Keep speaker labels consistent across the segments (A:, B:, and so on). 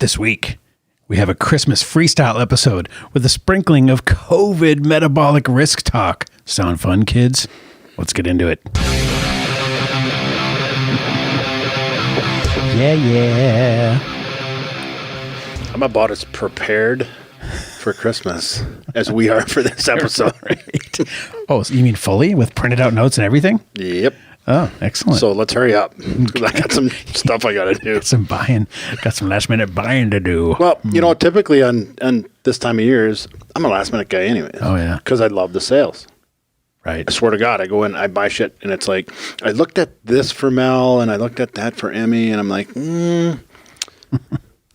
A: This week, we have a Christmas Freestyle episode with a sprinkling of COVID metabolic risk talk. Sound fun, kids? Let's get into it. Yeah.
B: I'm about as prepared for Christmas as we are for this episode.
A: Right. Oh, so you mean fully with printed out notes and everything?
B: Yep.
A: Oh, excellent.
B: So let's hurry up because I got some stuff I got to do.
A: Got some last minute buying to do.
B: Well, you know, typically on this time of years, I'm a last minute guy anyways.
A: Oh, yeah.
B: Because I love the sales.
A: Right.
B: I swear to God, I go in, I buy shit, and it's like, I looked at this for Mel, and I looked at that for Emmy, and I'm like,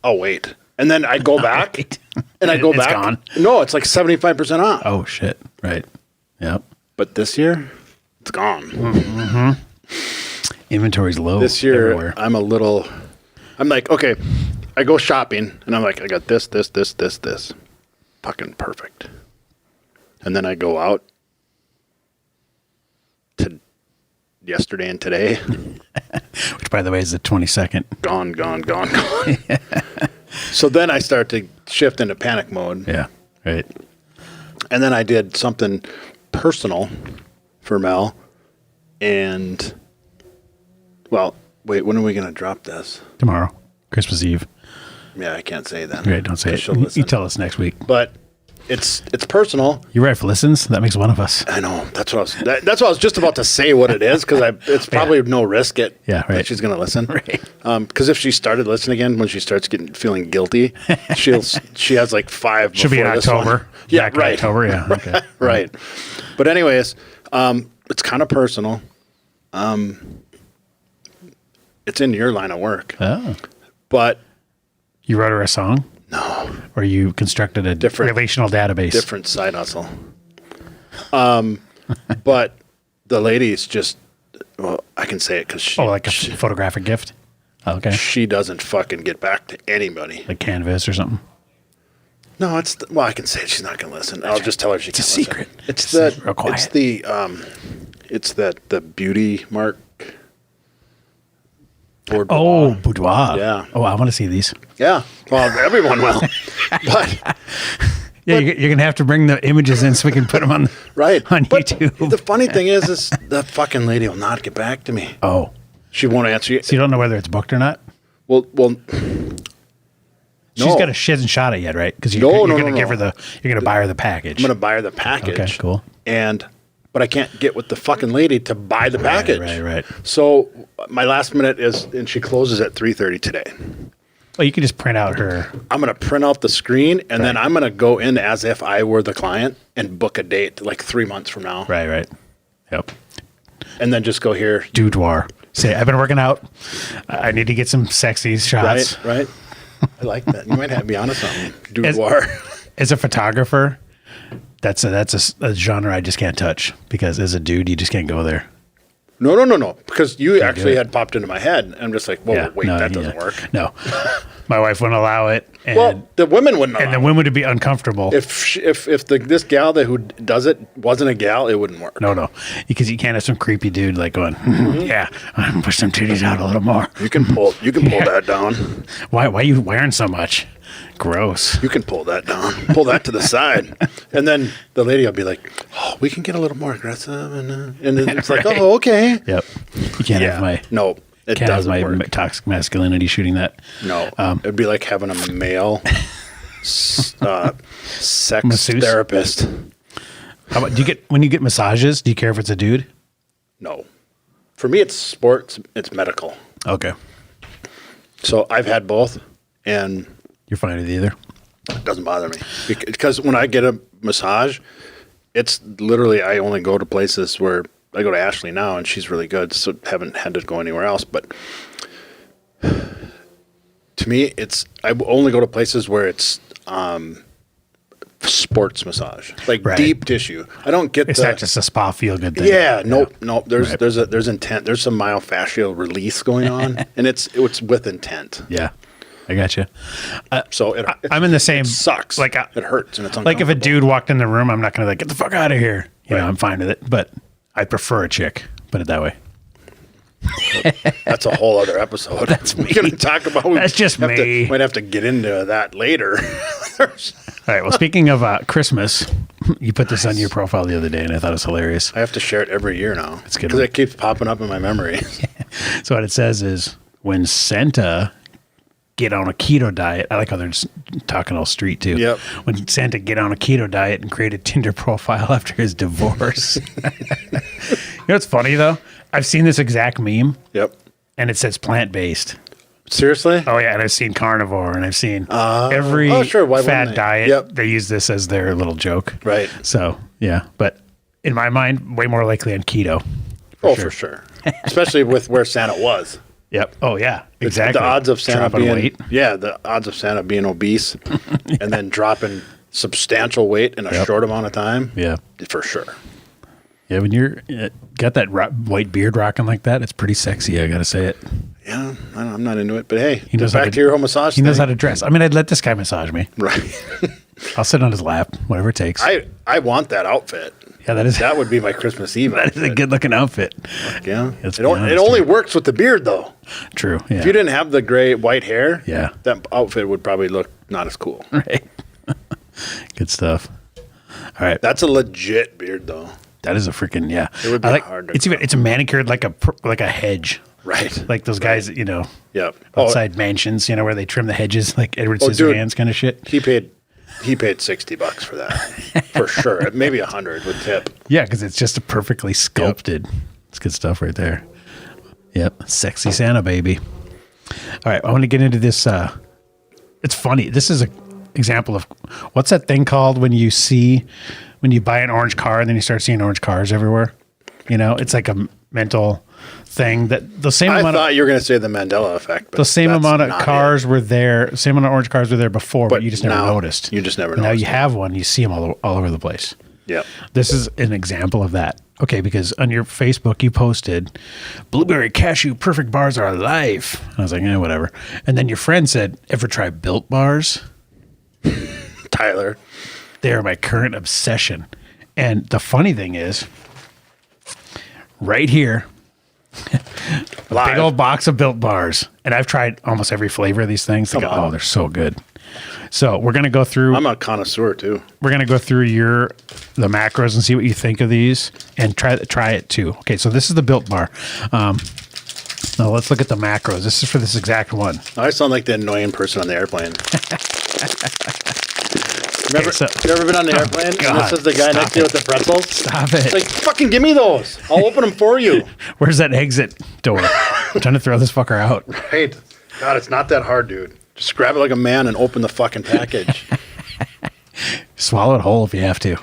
B: oh, wait. And then I go back, and I go back.
A: Gone.
B: No, it's like 75% off.
A: Oh, shit. Right. Yep.
B: But this year, it's gone.
A: Mm-hmm. Inventory's low.
B: This year,
A: everywhere.
B: I'm like, okay, I go shopping, and I'm like, I got this. Fucking perfect. And then I go out to yesterday and today.
A: Which, by the way, is the 22nd.
B: Gone. So then I start to shift into panic mode.
A: Yeah, right.
B: And then I did something personal for Mel. And, well, wait, when are we going to drop this?
A: Tomorrow, Christmas Eve.
B: Yeah, I can't say that.
A: Right, don't say it. You tell us next week.
B: But it's personal.
A: Your wife listens. That makes one of us.
B: I know. That's what I was just about to say what it is because it's probably no risk that she's going to listen.
A: Right.
B: Because if she started listening again, when she starts feeling guilty, she has like 5.
A: She'll be in October.
B: Yeah, right.
A: October. Yeah. Okay.
B: Right. But anyways, it's kind of personal. It's in your line of work.
A: Oh.
B: But
A: you wrote her a song?
B: No.
A: Or you constructed a relational database?
B: Different side hustle. But the lady's just, well, I can say it because she...
A: Oh, like a photographic gift? Okay.
B: She doesn't fucking get back to anybody.
A: Like Canvas or something?
B: No, I can say it. She's not going to listen. I'll just tell her she can't listen.
A: Secret.
B: It's
A: real quiet.
B: It's the beauty mark.
A: Boudoir.
B: Yeah.
A: Oh, I want to see these.
B: Yeah. Well, everyone will. But
A: you're going to have to bring the images in so we can put them on YouTube.
B: The funny thing is the fucking lady will not get back to me.
A: Oh.
B: She won't answer you.
A: So you don't know whether it's booked or not?
B: Well,
A: she hasn't shot it yet, right? Because you're going to give her you're going to buy her the package.
B: I'm going to buy her the package.
A: Okay, cool.
B: But I can't get with the fucking lady to buy the package.
A: Right.
B: So my last minute and she closes at 3:30 today.
A: Well, you can just print out her.
B: I'm going to print out the screen, and then I'm going to go in as if I were the client and book a date like 3 months from now.
A: Right. Yep.
B: And then just go here.
A: Boudoir. Say, I've been working out. I need to get some sexy shots.
B: Right. I like that. You might have me on to something. Boudoir.
A: As a photographer, that's a genre I just can't touch because as a dude, you just can't go there.
B: No. Because you actually had popped into my head. I'm just like, wait, that doesn't work.
A: No. My wife wouldn't allow it.
B: Well, the women wouldn't allow it.
A: And the women would be uncomfortable.
B: If this gal who does it wasn't a gal, it wouldn't work.
A: No. Because you can't have some creepy dude like going, yeah, I'm gonna push some titties out a little more.
B: You can pull that down.
A: Why are you wearing so much? Gross.
B: You can pull that down. Pull that to the side. And then the lady will be like, oh, we can get a little more aggressive. And then it's like, oh, okay.
A: Yep. You can't have my...
B: No, it doesn't work.
A: Toxic masculinity shooting that.
B: No. It'd be like having a male sex
A: masseuse?
B: Therapist.
A: How about, when you get massages, do you care if it's a dude?
B: No. For me, it's sports. It's medical.
A: Okay.
B: So I've had both, and...
A: You're fine with either?
B: It doesn't bother me. Because when I get a massage, it's literally, I only go to places where, I go to Ashley now, and she's really good, so haven't had to go anywhere else. But to me, I only go to places where it's sports massage, like deep tissue. I don't get
A: it's not just a spa feel good thing.
B: Yeah, nope. There's intent. There's some myofascial release going on, and it's with intent.
A: Yeah. I got you.
B: So
A: I'm in the same.
B: It sucks.
A: Like
B: it hurts and it's uncomfortable.
A: Like if a dude walked in the room, I'm not going to get the fuck out of here. You know, I'm fine with it. But I prefer a chick. Put it that way.
B: That's a whole other episode.
A: That's me.
B: We're going to talk about.
A: That's just me.
B: Might have to get into that later.
A: All right. Well, speaking of Christmas, you put this on your profile the other day, and I thought it was hilarious.
B: I have to share it every year now.
A: It's good.
B: Because it keeps popping up in my memory.
A: So what it says is, when Santa get on a keto diet, I like how they're just talking all street too.
B: Yep.
A: When Santa get on a keto diet and create a Tinder profile after his divorce. You know what's funny though? I've seen this exact meme.
B: Yep.
A: And it says plant-based.
B: Seriously?
A: Oh yeah, and I've seen carnivore, and I've seen every fad diet.
B: Yep.
A: They use this as their little joke.
B: Right.
A: So yeah, but in my mind, way more likely on keto.
B: For sure. Especially with where Santa was.
A: Yep. Oh yeah. Exactly.
B: The odds of Santa
A: dropping
B: being
A: weight.
B: Yeah, the odds of Santa being obese and then dropping substantial weight in a short amount of time.
A: Yeah.
B: For sure.
A: Yeah, when you're got that white beard rocking like that, it's pretty sexy. I gotta say it.
B: Yeah, I'm not into it, but hey,
A: He knows
B: back to your home massage.
A: He knows how to dress. I mean, I'd let this guy massage me.
B: Right.
A: I'll sit on his lap, whatever it takes.
B: I want that outfit.
A: Yeah, that
B: would be my Christmas Eve.
A: that is a good looking outfit.
B: Yeah,
A: Let's
B: it
A: be honest
B: only
A: here.
B: works with the beard though.
A: True. Yeah.
B: If you didn't have the gray white hair,
A: Yeah.
B: that outfit would probably look not as cool.
A: Right. Good stuff. All right.
B: That's a legit beard though.
A: That is a freaking
B: It would be hard to
A: it's manicured like a hedge.
B: Right.
A: Like those guys that, you know,
B: Yep.
A: outside mansions, you know, where they trim the hedges like Edward
B: dude.
A: Scissorhands kind of shit.
B: He paid $60 for that for sure. Maybe 100 with tip.
A: Yeah, because it's just a perfectly sculpted. It's good stuff right there. Yep. Sexy Santa, baby. All right. I want to get into this. It's funny. This is an example of what's that thing called when you buy an orange car and then you start seeing orange cars everywhere? You know, it's like a mental thing that the same
B: I
A: amount
B: thought you were going to say the Mandela effect. But
A: the same
B: that's
A: amount of
B: not
A: cars were there. Same amount of orange cars were there before, but you just never
B: now,
A: noticed.
B: You just never
A: Now
B: noticed.
A: you have one. You see them all over the place.
B: Yep.
A: This is an example of that. Okay, because on your Facebook you posted, blueberry cashew perfect bars are life. And I was like, whatever. And then your friend said, ever try Built bars?
B: Tyler.
A: They are my current obsession. And the funny thing is, right here,
B: Live.
A: big old box of Built bars. And I've tried almost every flavor of these things. They go,
B: on.
A: oh, they're so good. So we're going to go through.
B: I'm a connoisseur too.
A: We're going to go through the macros and see what you think of these and try it too. Okay, so this is the Built bar. Now let's look at the macros. This is for this exact one.
B: I sound like the annoying person on the airplane. Remember,
A: so-
B: you ever been on the airplane? And this is the guy next to you with the pretzels?
A: Stop it.
B: Like, fucking give me those. I'll open them for you.
A: Where's that exit door? I'm trying to throw this fucker out.
B: Right. God, it's not that hard, dude. Just grab it like a man and open the fucking package.
A: Swallow it whole if you have to.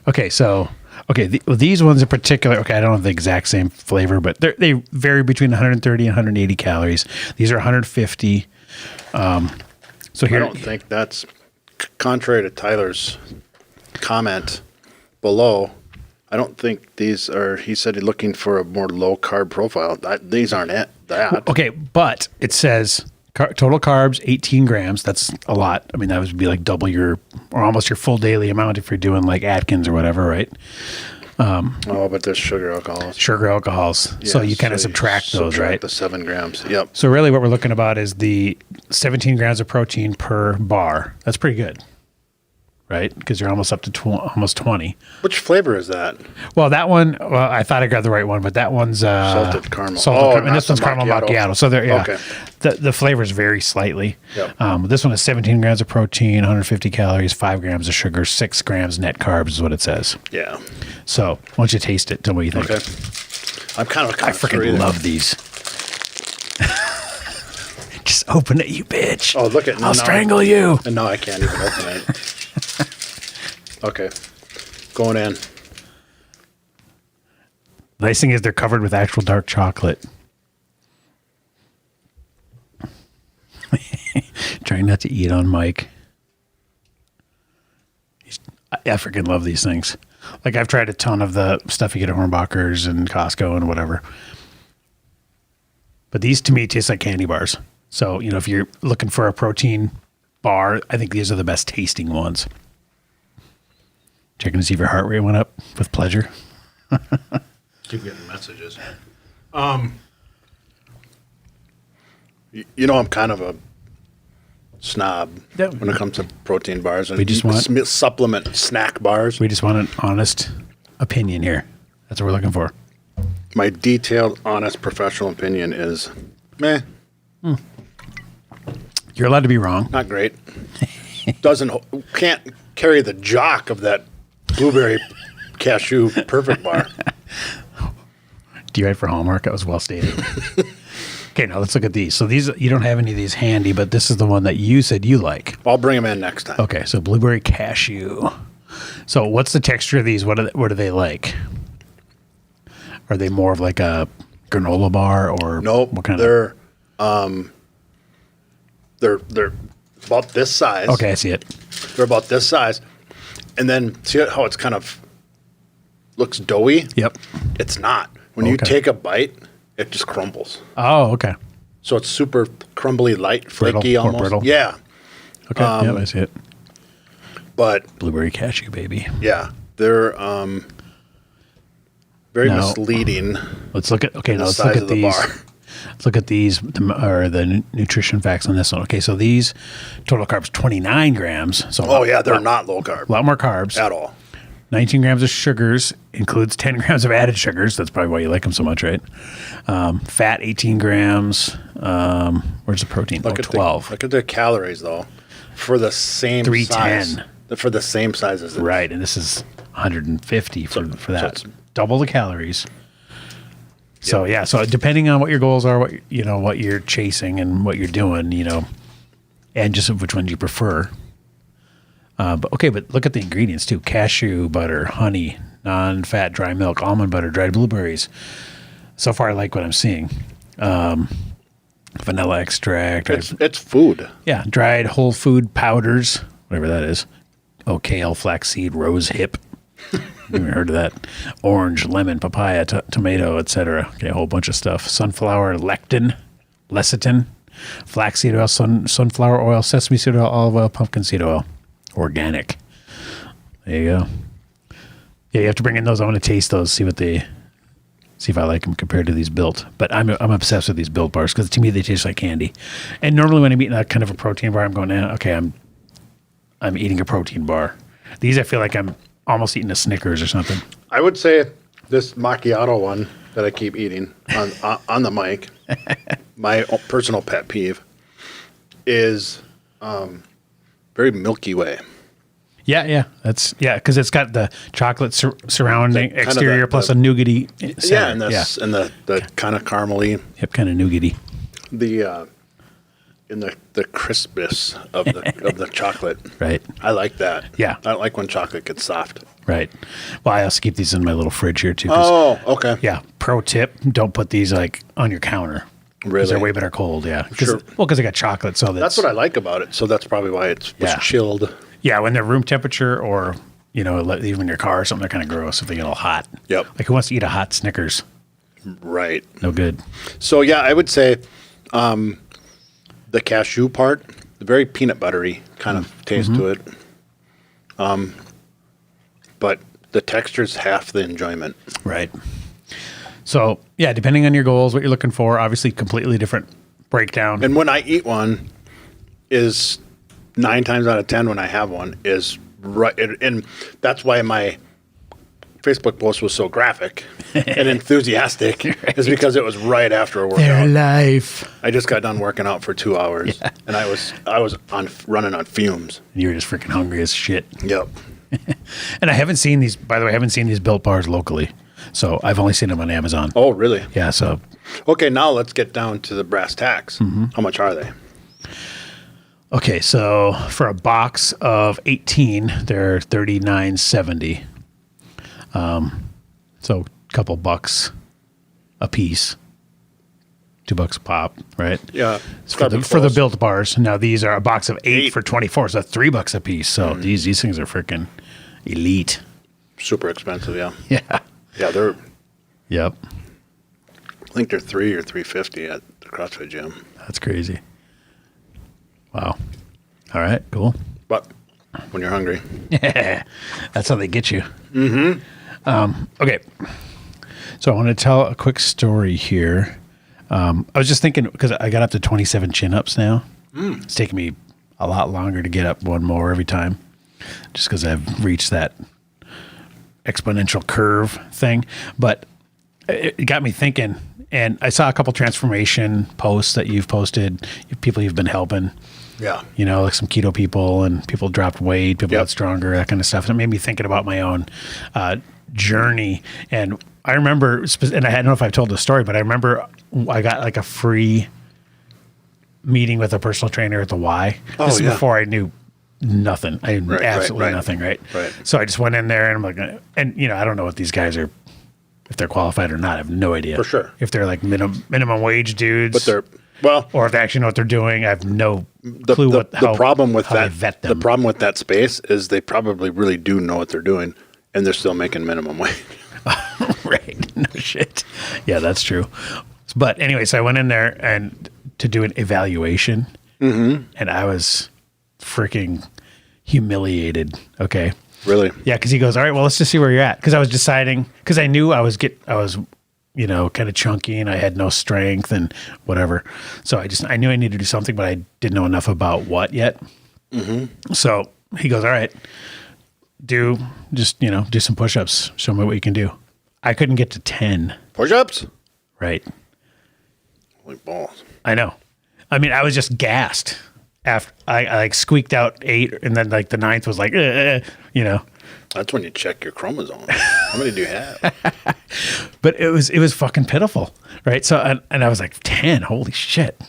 A: Okay, so these ones in particular. Okay, I don't have the exact same flavor, but they vary between 130 and 180 calories. These are 150. So here,
B: I don't think that's contrary to Tyler's comment below. I don't think these are. He said he's looking for a more low carb profile. These aren't that.
A: Okay, but it says total carbs 18 grams. That's a lot. I mean, that would be like double your or almost your full daily amount if you're doing like Atkins or whatever, right?
B: Oh, but there's sugar alcohols.
A: Sugar alcohols. So you kind of subtract those, right?
B: The 7 grams. Yep.
A: So really what we're looking about is the 17 grams of protein per bar. That's pretty good, right? Because you're almost up to almost 20.
B: Which flavor is that?
A: Well, that one, I thought I got the right one, but that one's
B: Salted caramel.
A: And
B: not
A: this one's
B: the
A: caramel macchiato. So they're,
B: Okay.
A: the flavors vary slightly.
B: Yep.
A: This one is 17 grams of protein, 150 calories, 5 grams of sugar, 6 grams net carbs is what it says.
B: Yeah.
A: So why don't you taste it? Tell me what you think.
B: Okay. I'm kind of
A: I freaking love these. Just open it, you bitch.
B: Oh, look at
A: I'll strangle you.
B: And now I can't even open it. Okay. Going in.
A: The nice thing is they're covered with actual dark chocolate. Trying not to eat on mic. I freaking love these things. Like I've tried a ton of the stuff you get at Hornbacher's and Costco and whatever. But these to me taste like candy bars. So, if you're looking for a protein bar, I think these are the best tasting ones. Checking to see if your heart rate went up with pleasure.
B: Keep getting messages. You know, I'm kind of a snob
A: Yeah.
B: when it comes to protein bars and
A: We just want-
B: supplement snack bars.
A: We just want an honest opinion here. That's what we're looking for.
B: My detailed, honest, professional opinion is, meh,
A: You're allowed to be wrong.
B: not great. Can't carry the jock of that blueberry cashew perfect bar.
A: Do you write for Hallmark? That was well stated. Okay, now let's look at these. So these, you don't have any of these handy, but this is the one that you said you like.
B: I'll bring them in next time.
A: Okay, so blueberry cashew. So what's the texture of these? What are they like? Are they more of like a granola bar or
B: Nope,
A: what kind
B: they're about this size.
A: Okay, I see it.
B: They're about this size, and then see how it's kind of looks doughy.
A: Yep.
B: It's not. When you
A: Okay.
B: take a bite, it just crumbles.
A: Oh, okay.
B: So it's super crumbly, light,
A: Brittle,
B: flaky,
A: more
B: almost.
A: brittle.
B: Yeah,
A: Okay, yep, I see it.
B: but
A: Blueberry cashew, baby.
B: yeah, they're very
A: Now-
B: misleading.
A: Let's look at
B: The
A: let's
B: size
A: look
B: of
A: at
B: the
A: these.
B: bar.
A: Let's look at these or the nutrition facts on this one. Okay, so these total carbs 29 grams. So
B: Oh yeah, they're not low carb
A: a lot more carbs.
B: at all.
A: 19 grams of sugars, includes 10 grams of added sugars. That's probably why you like them so much, right? Fat 18 grams. Where's the protein?
B: Look at
A: 12.
B: Look at the calories though, for the same
A: 310.
B: size. For the same size as this.
A: Right, and this is 150 for that.
B: it's-
A: Double the calories. So yeah, so depending on what your goals are, what what you're chasing and what you're doing, and just which ones you prefer. But look at the ingredients too: cashew butter, honey, non-fat dry milk, almond butter, dried blueberries. So far, I like what I'm seeing. Vanilla extract.
B: It's food.
A: Yeah, dried whole food powders, whatever that is. Oh, kale, flaxseed, rose hip. Never heard of that. Orange, lemon, papaya, tomato, etc. Okay, a whole bunch of stuff. Sunflower lectin, lecithin, flaxseed oil, sunflower oil, sesame seed oil, olive oil, pumpkin seed oil. Organic. There you go. Yeah, you have to bring in those. I want to taste those, see if I like them compared to these Built. But I'm obsessed with these Built bars because to me they taste like candy. And normally when I'm eating that kind of a protein bar, I'm going, okay, I'm eating a protein bar. These I feel like I'm almost eating a Snickers or something.
B: I would say this macchiato one that I keep eating on the mic, my personal pet peeve, is very Milky Way.
A: Yeah, because it's got the chocolate surrounding
B: Kind of
A: exterior plus a nougaty center.
B: Yeah, and the kind of caramely,
A: Yep, kind of nougaty.
B: the crispness of the chocolate.
A: Right.
B: I like that.
A: Yeah.
B: I don't like when chocolate gets soft.
A: Right. Well, I also keep these in my little fridge here too. 'Cause,
B: Oh, okay.
A: yeah. Pro tip: don't put these like on your counter. 'Cause
B: Really?
A: they're way better cold. Yeah.
B: Sure.
A: Well, because they got chocolate, so
B: That's what I like about it. So that's probably why it was
A: Yeah.
B: chilled.
A: Yeah, when they're room temperature or even in your car or something, they're kind of gross if they get all hot.
B: Yep.
A: Like who wants to eat a hot Snickers?
B: Right.
A: No good.
B: So yeah, I would say the cashew part, the very peanut buttery kind of taste to it. But the texture's half the enjoyment.
A: Right. So yeah, depending on your goals, what you're looking for, obviously completely different breakdown.
B: And when I eat one, is 9 times out of 10 when I have one is right, and that's why my Facebook post was so graphic and enthusiastic, is because it was right after a
A: Their
B: workout.
A: life.
B: I just got done working out for 2 hours, and I was running on fumes.
A: You were just freaking hungry as shit.
B: Yep.
A: And I haven't seen these. By the way, I haven't seen these Built bars locally, so I've only seen them on Amazon.
B: Oh, really?
A: Yeah. So
B: Okay, now let's get down to the brass tacks. How much are they?
A: okay, so for a box of 18, they're $39.70. So a couple bucks a piece, $2 a pop, right?
B: Yeah,
A: It's for the Built bars. Now these are a box of eight for 24, so $3 a piece. So these things are freaking elite.
B: super expensive. Yeah,
A: Yeah.
B: yeah. They're
A: Yep.
B: I think they're $3 or $3.50 at the CrossFit gym.
A: That's crazy. Wow. All right. Cool.
B: But when you're hungry,
A: That's how they get you. Okay. So I want to tell a quick story here. I was just thinking, because I got up to 27 chin-ups now. It's taking me a lot longer to get up one more every time, just because I've reached that exponential curve thing. But it got me thinking, and I saw a couple transformation posts that you've posted, people you've been helping.
B: Yeah.
A: Like some keto people and people dropped weight, people got stronger, that kind of stuff. And it made me thinking about my own journey. And I remember, and I don't know if I've told the story, but I remember I got like a free meeting with a personal trainer at the Y. This is before I knew nothing. I knew absolutely nothing, right? So I just went in there and I'm like, and I don't know what these guys are, if they're qualified or not. I have no idea.
B: For sure.
A: If they're like minimum wage dudes.
B: But they're, well,
A: or if they actually know what they're doing. I have no clue
B: the problem with
A: how they vet them.
B: The problem with that space is they probably really do know what they're doing, and they're still making minimum wage.
A: Right. No shit. Yeah, that's true. But anyway, so I went in there and to do an evaluation, and I was freaking humiliated. Okay.
B: Really?
A: Yeah, because he goes, all right, well, let's just see where you're at. Because I was deciding, because I knew I was kind of chunky and I had no strength and whatever. So I knew I needed to do something, but I didn't know enough about what yet. So he goes, all right, do some push-ups. Show me what you can do. I couldn't get to 10.
B: Push-ups?
A: Right.
B: Holy balls.
A: I know. I mean, I was just gassed. After I like squeaked out 8, and then like the 9th was like,
B: That's when you check your chromosomes. How many do you have?
A: But it was fucking pitiful, right? So and I was like 10. Holy shit,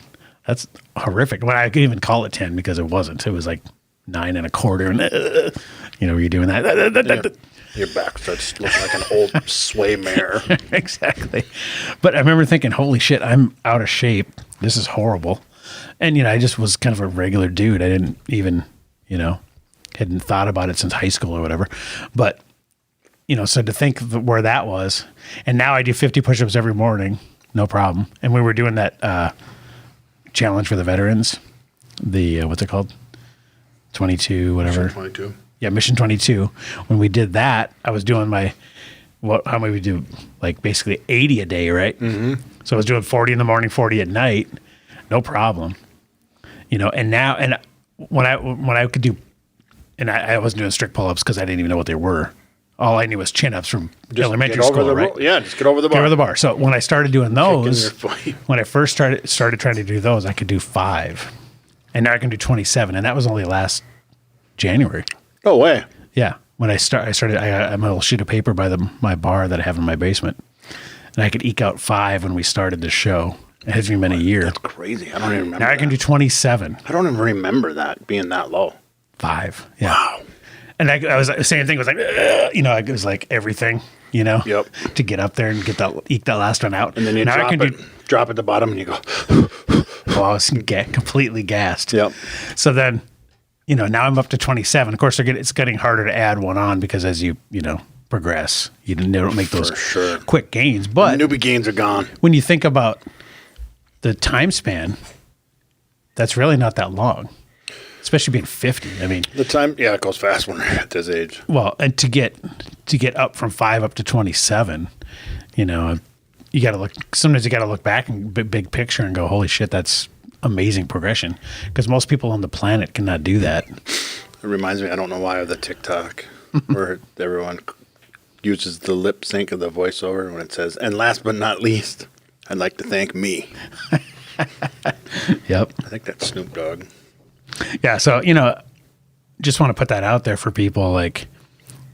A: that's horrific. Well, I could even call it 10 because it wasn't. It was like 9 1/4, and were you doing that?
B: Your back starts looking like an old sway mare.
A: Exactly. But I remember thinking, holy shit, I'm out of shape. This is horrible. And, I just was kind of a regular dude. I didn't even, hadn't thought about it since high school or whatever. But, so to think where that was, and now I do 50 push-ups every morning, no problem. And we were doing that challenge for the veterans, the, what's it called? 22, whatever.
B: Mission 22.
A: Yeah, Mission 22. When we did that, I was doing how many we do? Like basically 80 a day, right? So I was doing 40 in the morning, 40 at night. No problem. And now, and when I could do, and I wasn't doing strict pull-ups because I didn't even know what they were. All I knew was chin-ups from elementary school, right?
B: Just get over the bar.
A: Get over the bar. So when I started doing those, when I first started trying to do those, I could do 5. And now I can do 27. And that was only last January.
B: No way.
A: Yeah. When I started, I got a little sheet of paper by my bar that I have in my basement. And I could eke out 5 when we started the show. It hasn't even been a year.
B: That's crazy. I don't even remember.
A: Now I can do 27.
B: I don't even remember that being that low.
A: 5. Yeah.
B: Wow.
A: And I was the same thing. It was like, it was like everything,
B: Yep.
A: to get up there and eke that last one out.
B: And then you drop at the bottom and you go.
A: I was completely gassed.
B: Yep.
A: So then, now I'm up to 27. Of course, it's getting harder to add one on because as you progress, you don't make those quick gains. But
B: newbie gains are gone.
A: When you think about the time span, that's really not that long, especially being 50. I mean,
B: the time, it goes fast when you're at this age.
A: Well, and to get up from 5 up to 27, you got to look. Sometimes you got to look back and big picture and go, "Holy shit, that's amazing progression." Because most people on the planet cannot do that.
B: It reminds me, I don't know why, of the TikTok where everyone uses the lip sync of the voiceover when it says, "And last but not least, I'd like to thank me."
A: Yep.
B: I think that's Snoop Dogg.
A: Yeah. So, just want to put that out there for people. Like,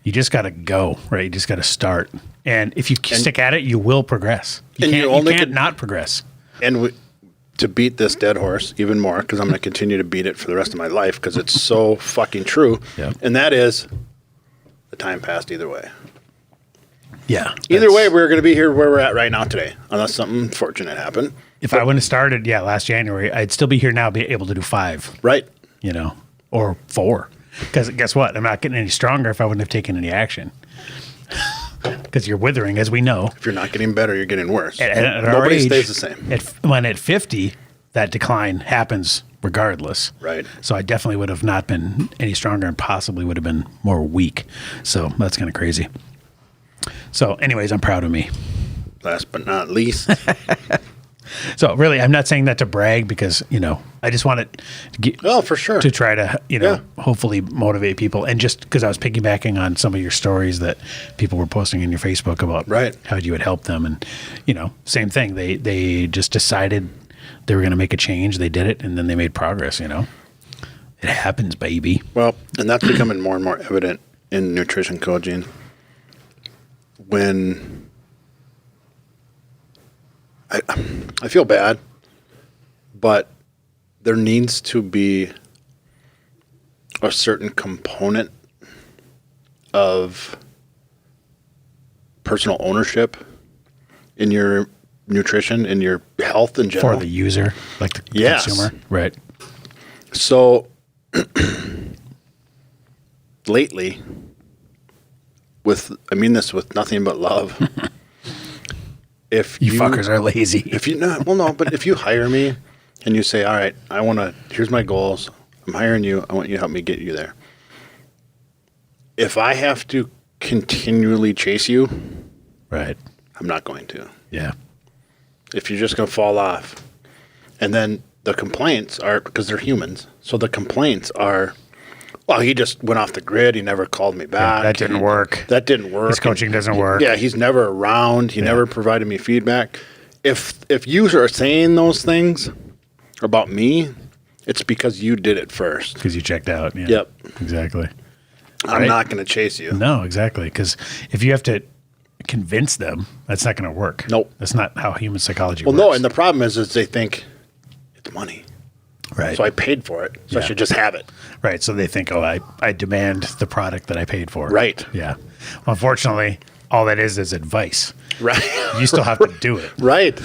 A: you just got to go, right? You just got to start. And if you stick at it, you will progress. You can't not progress.
B: And to beat this dead horse even more, because I'm going to continue to beat it for the rest of my life because it's so fucking true.
A: Yep.
B: And that is, the time passed either way.
A: Yeah.
B: Either way, we're going to be here where we're at right now today, unless something fortunate happened.
A: If I wouldn't have started, last January, I'd still be here now, be able to do 5.
B: Right.
A: Or 4. Because guess what? I'm not getting any stronger if I wouldn't have taken any action. Because you're withering, as we know.
B: If you're not getting better, you're getting worse.
A: At
B: Nobody
A: our age,
B: stays the same.
A: When at 50, that decline happens regardless.
B: Right.
A: So I definitely would have not been any stronger and possibly would have been more weak. So that's kind of crazy. So anyways, I'm proud of me.
B: Last but not least.
A: So really, I'm not saying that to brag because, I just wanted to get,
B: for sure.
A: to try to, hopefully motivate people. And just because I was piggybacking on some of your stories that people were posting in your Facebook about how you would help them. And, same thing. They just decided they were going to make a change. They did it, and then they made progress, It happens, baby.
B: Well, and that's becoming more and more evident in nutrition coaching. When I feel bad, but there needs to be a certain component of personal ownership in your nutrition, in your health in general.
A: For the user, like the consumer. Right.
B: So lately, I mean this with nothing but love. If
A: you fuckers are lazy.
B: If you but if you hire me and you say, all right, here's my goals. I'm hiring you. I want you to help me get you there. If I have to continually chase you,
A: right,
B: I'm not going to.
A: Yeah.
B: If you're just going to fall off. And then the complaints are, because they're humans, so the complaints are, well, he just went off the grid. He never called me back.
A: That didn't work.
B: That didn't work.
A: His coaching doesn't work.
B: Yeah, he's never around. He never provided me feedback. If you are saying those things about me, it's because you did it first.
A: Because you checked out. Yeah.
B: Yep.
A: Exactly.
B: I'm not going to chase you.
A: No, exactly. Because if you have to convince them, that's not going to work.
B: Nope.
A: That's not how human psychology works.
B: Well, no, and the problem is they think it's money.
A: Right.
B: So I paid for it, so I should just have it.
A: Right. So they think, I demand the product that I paid for.
B: Right.
A: Yeah. Well, unfortunately, all that is advice.
B: Right.
A: You still have to do it.
B: Right.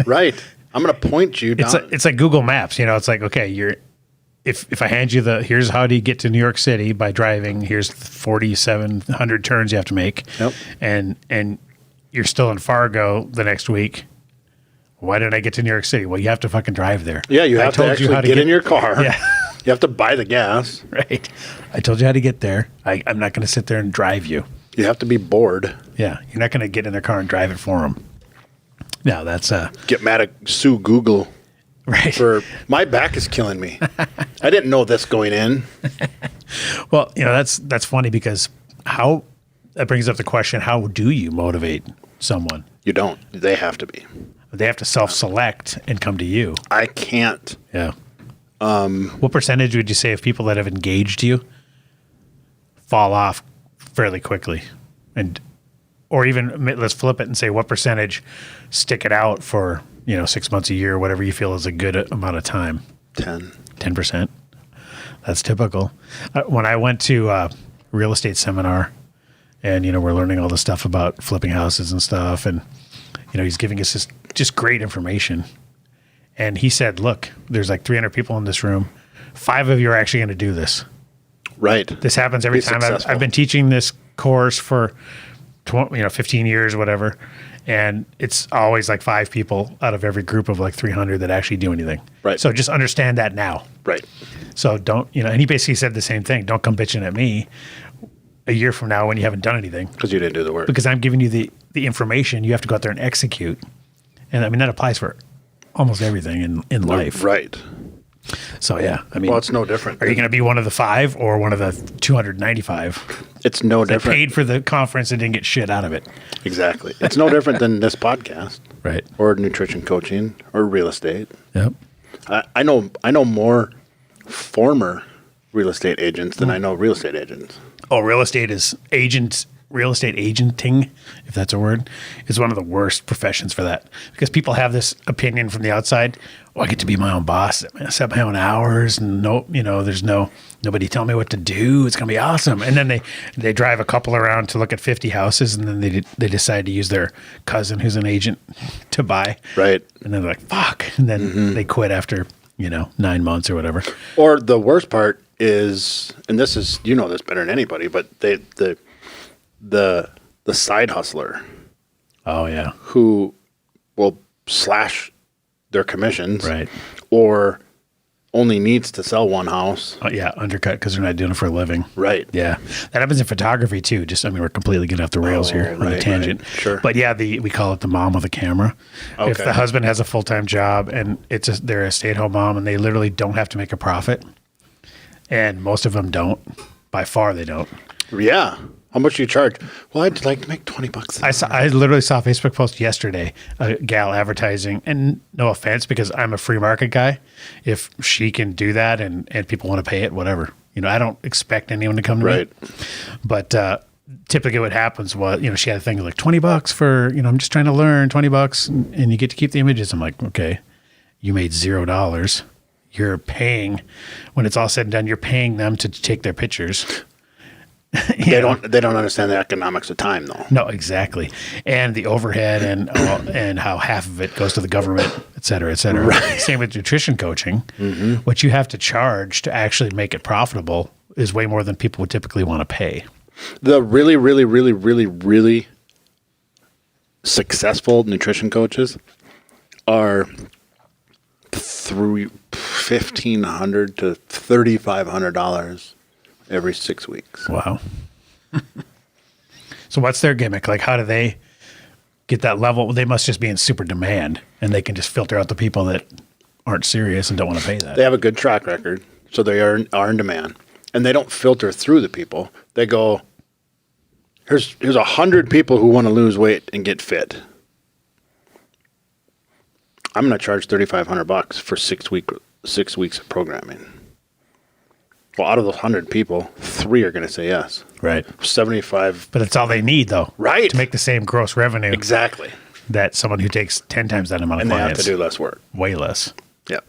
B: Right. I'm going to point you down.
A: It's like Google Maps. It's like, okay, if I hand you here's how to get to New York City by driving, here's 4,700 turns you have to make.
B: Yep.
A: And you're still in Fargo the next week. Why didn't I get to New York City? Well, you have to fucking drive there.
B: Yeah, you have to actually get in your car.
A: Yeah.
B: You have to buy the gas.
A: Right. I told you how to get there. I'm not going to sit there and drive you.
B: You have to be bored.
A: Yeah. You're not going to get in their car and drive it for them. No, that's
B: get mad at Sue Google.
A: Right.
B: For my back is killing me. I didn't know this going in.
A: Well, that's funny because that brings up the question, how do you motivate someone?
B: You don't. They have to be.
A: They have to self-select and come to you.
B: I can't.
A: Yeah. What percentage would you say of people that have engaged you fall off fairly quickly? Or even let's flip it and say, what percentage stick it out for 6 months, a year, whatever you feel is a good amount of time? 10%. That's typical. When I went to a real estate seminar, and we're learning all the stuff about flipping houses and stuff, and he's giving us this just great information. And he said, look, there's like 300 people in this room. 5 of you are actually going to do this.
B: Right.
A: This happens every time. I've been teaching this course for 15 years, whatever. And it's always like 5 people out of every group of like 300 that actually do anything.
B: Right.
A: So just understand that now.
B: Right.
A: So don't, and he basically said the same thing. Don't come bitching at me a year from now when you haven't done anything.
B: Because you didn't do the work.
A: Because I'm giving you the information. You have to go out there and execute. And I mean, that applies for almost everything in life.
B: Right.
A: So, yeah. I mean,
B: well, it's no different.
A: Are you going to be one of the 5 or one of the 295?
B: It's no different.
A: I paid for the conference and didn't get shit out of it.
B: Exactly. It's no different than this podcast.
A: Right.
B: Or nutrition coaching or real estate.
A: Yep.
B: I know more former real estate agents than I know real estate agents.
A: Oh, real estate agenting, if that's a word, is one of the worst professions for that. Because people have this opinion from the outside. Oh, I get to be my own boss. I set my own hours, and there's nobody tell me what to do. It's gonna be awesome. And then they drive a couple around to look at 50 houses, and then they decide to use their cousin who's an agent to buy.
B: Right.
A: And then they're like, fuck. And then they quit after 9 months or whatever.
B: Or the worst part is, and this is this better than anybody, but the side hustler.
A: Oh yeah.
B: Who will slash their commissions,
A: right,
B: or only needs to sell one house.
A: Yeah, undercut because they're not doing it for a living.
B: Right.
A: Yeah, that happens in photography too. We're completely getting off the rails here on a tangent.
B: Right. Sure.
A: But yeah, we call it the mom with a camera.
B: Okay.
A: If the husband has a full-time job and they're a stay-at-home mom and they literally don't have to make a profit, and most of them don't. By far, they don't.
B: Yeah. How much do you charge? Well, I'd like to make $20.
A: I literally saw a Facebook post yesterday, a gal advertising, and no offense, because I'm a free market guy. If she can do that and people want to pay it, whatever. I don't expect anyone to come to me. But typically what happens was, she had a thing like $20 for, I'm just trying to learn, $20 and you get to keep the images. I'm like, okay, you made $0. You're paying, when it's all said and done, you're paying them to take their pictures.
B: They don't understand the economics of time, though.
A: No, exactly, and the overhead and how half of it goes to the government, et cetera, et cetera.
B: Right.
A: Same with nutrition coaching. Mm-hmm. What you have to charge to actually make it profitable is way more than people would typically want to pay.
B: The really, really, really, really, really successful nutrition coaches are through $1,500 to $3,500 every 6 weeks.
A: Wow. So what's their gimmick? Like, how do they get that level? They must just be in super demand, and they can just filter out the people that aren't serious and don't want to pay that.
B: They have a good track record, so they are in demand. And they don't filter through the people. They go, here's 100 people who want to lose weight and get fit. I'm going to charge $3,500 for 6 weeks of programming. Well, out of those 100 people, 3 are going to say yes.
A: Right.
B: 75.
A: But it's all they need, though.
B: Right.
A: To make the same gross revenue.
B: Exactly.
A: That someone who takes 10 times that amount of
B: And they
A: clients.
B: have to do less work.
A: Way less.
B: Yep.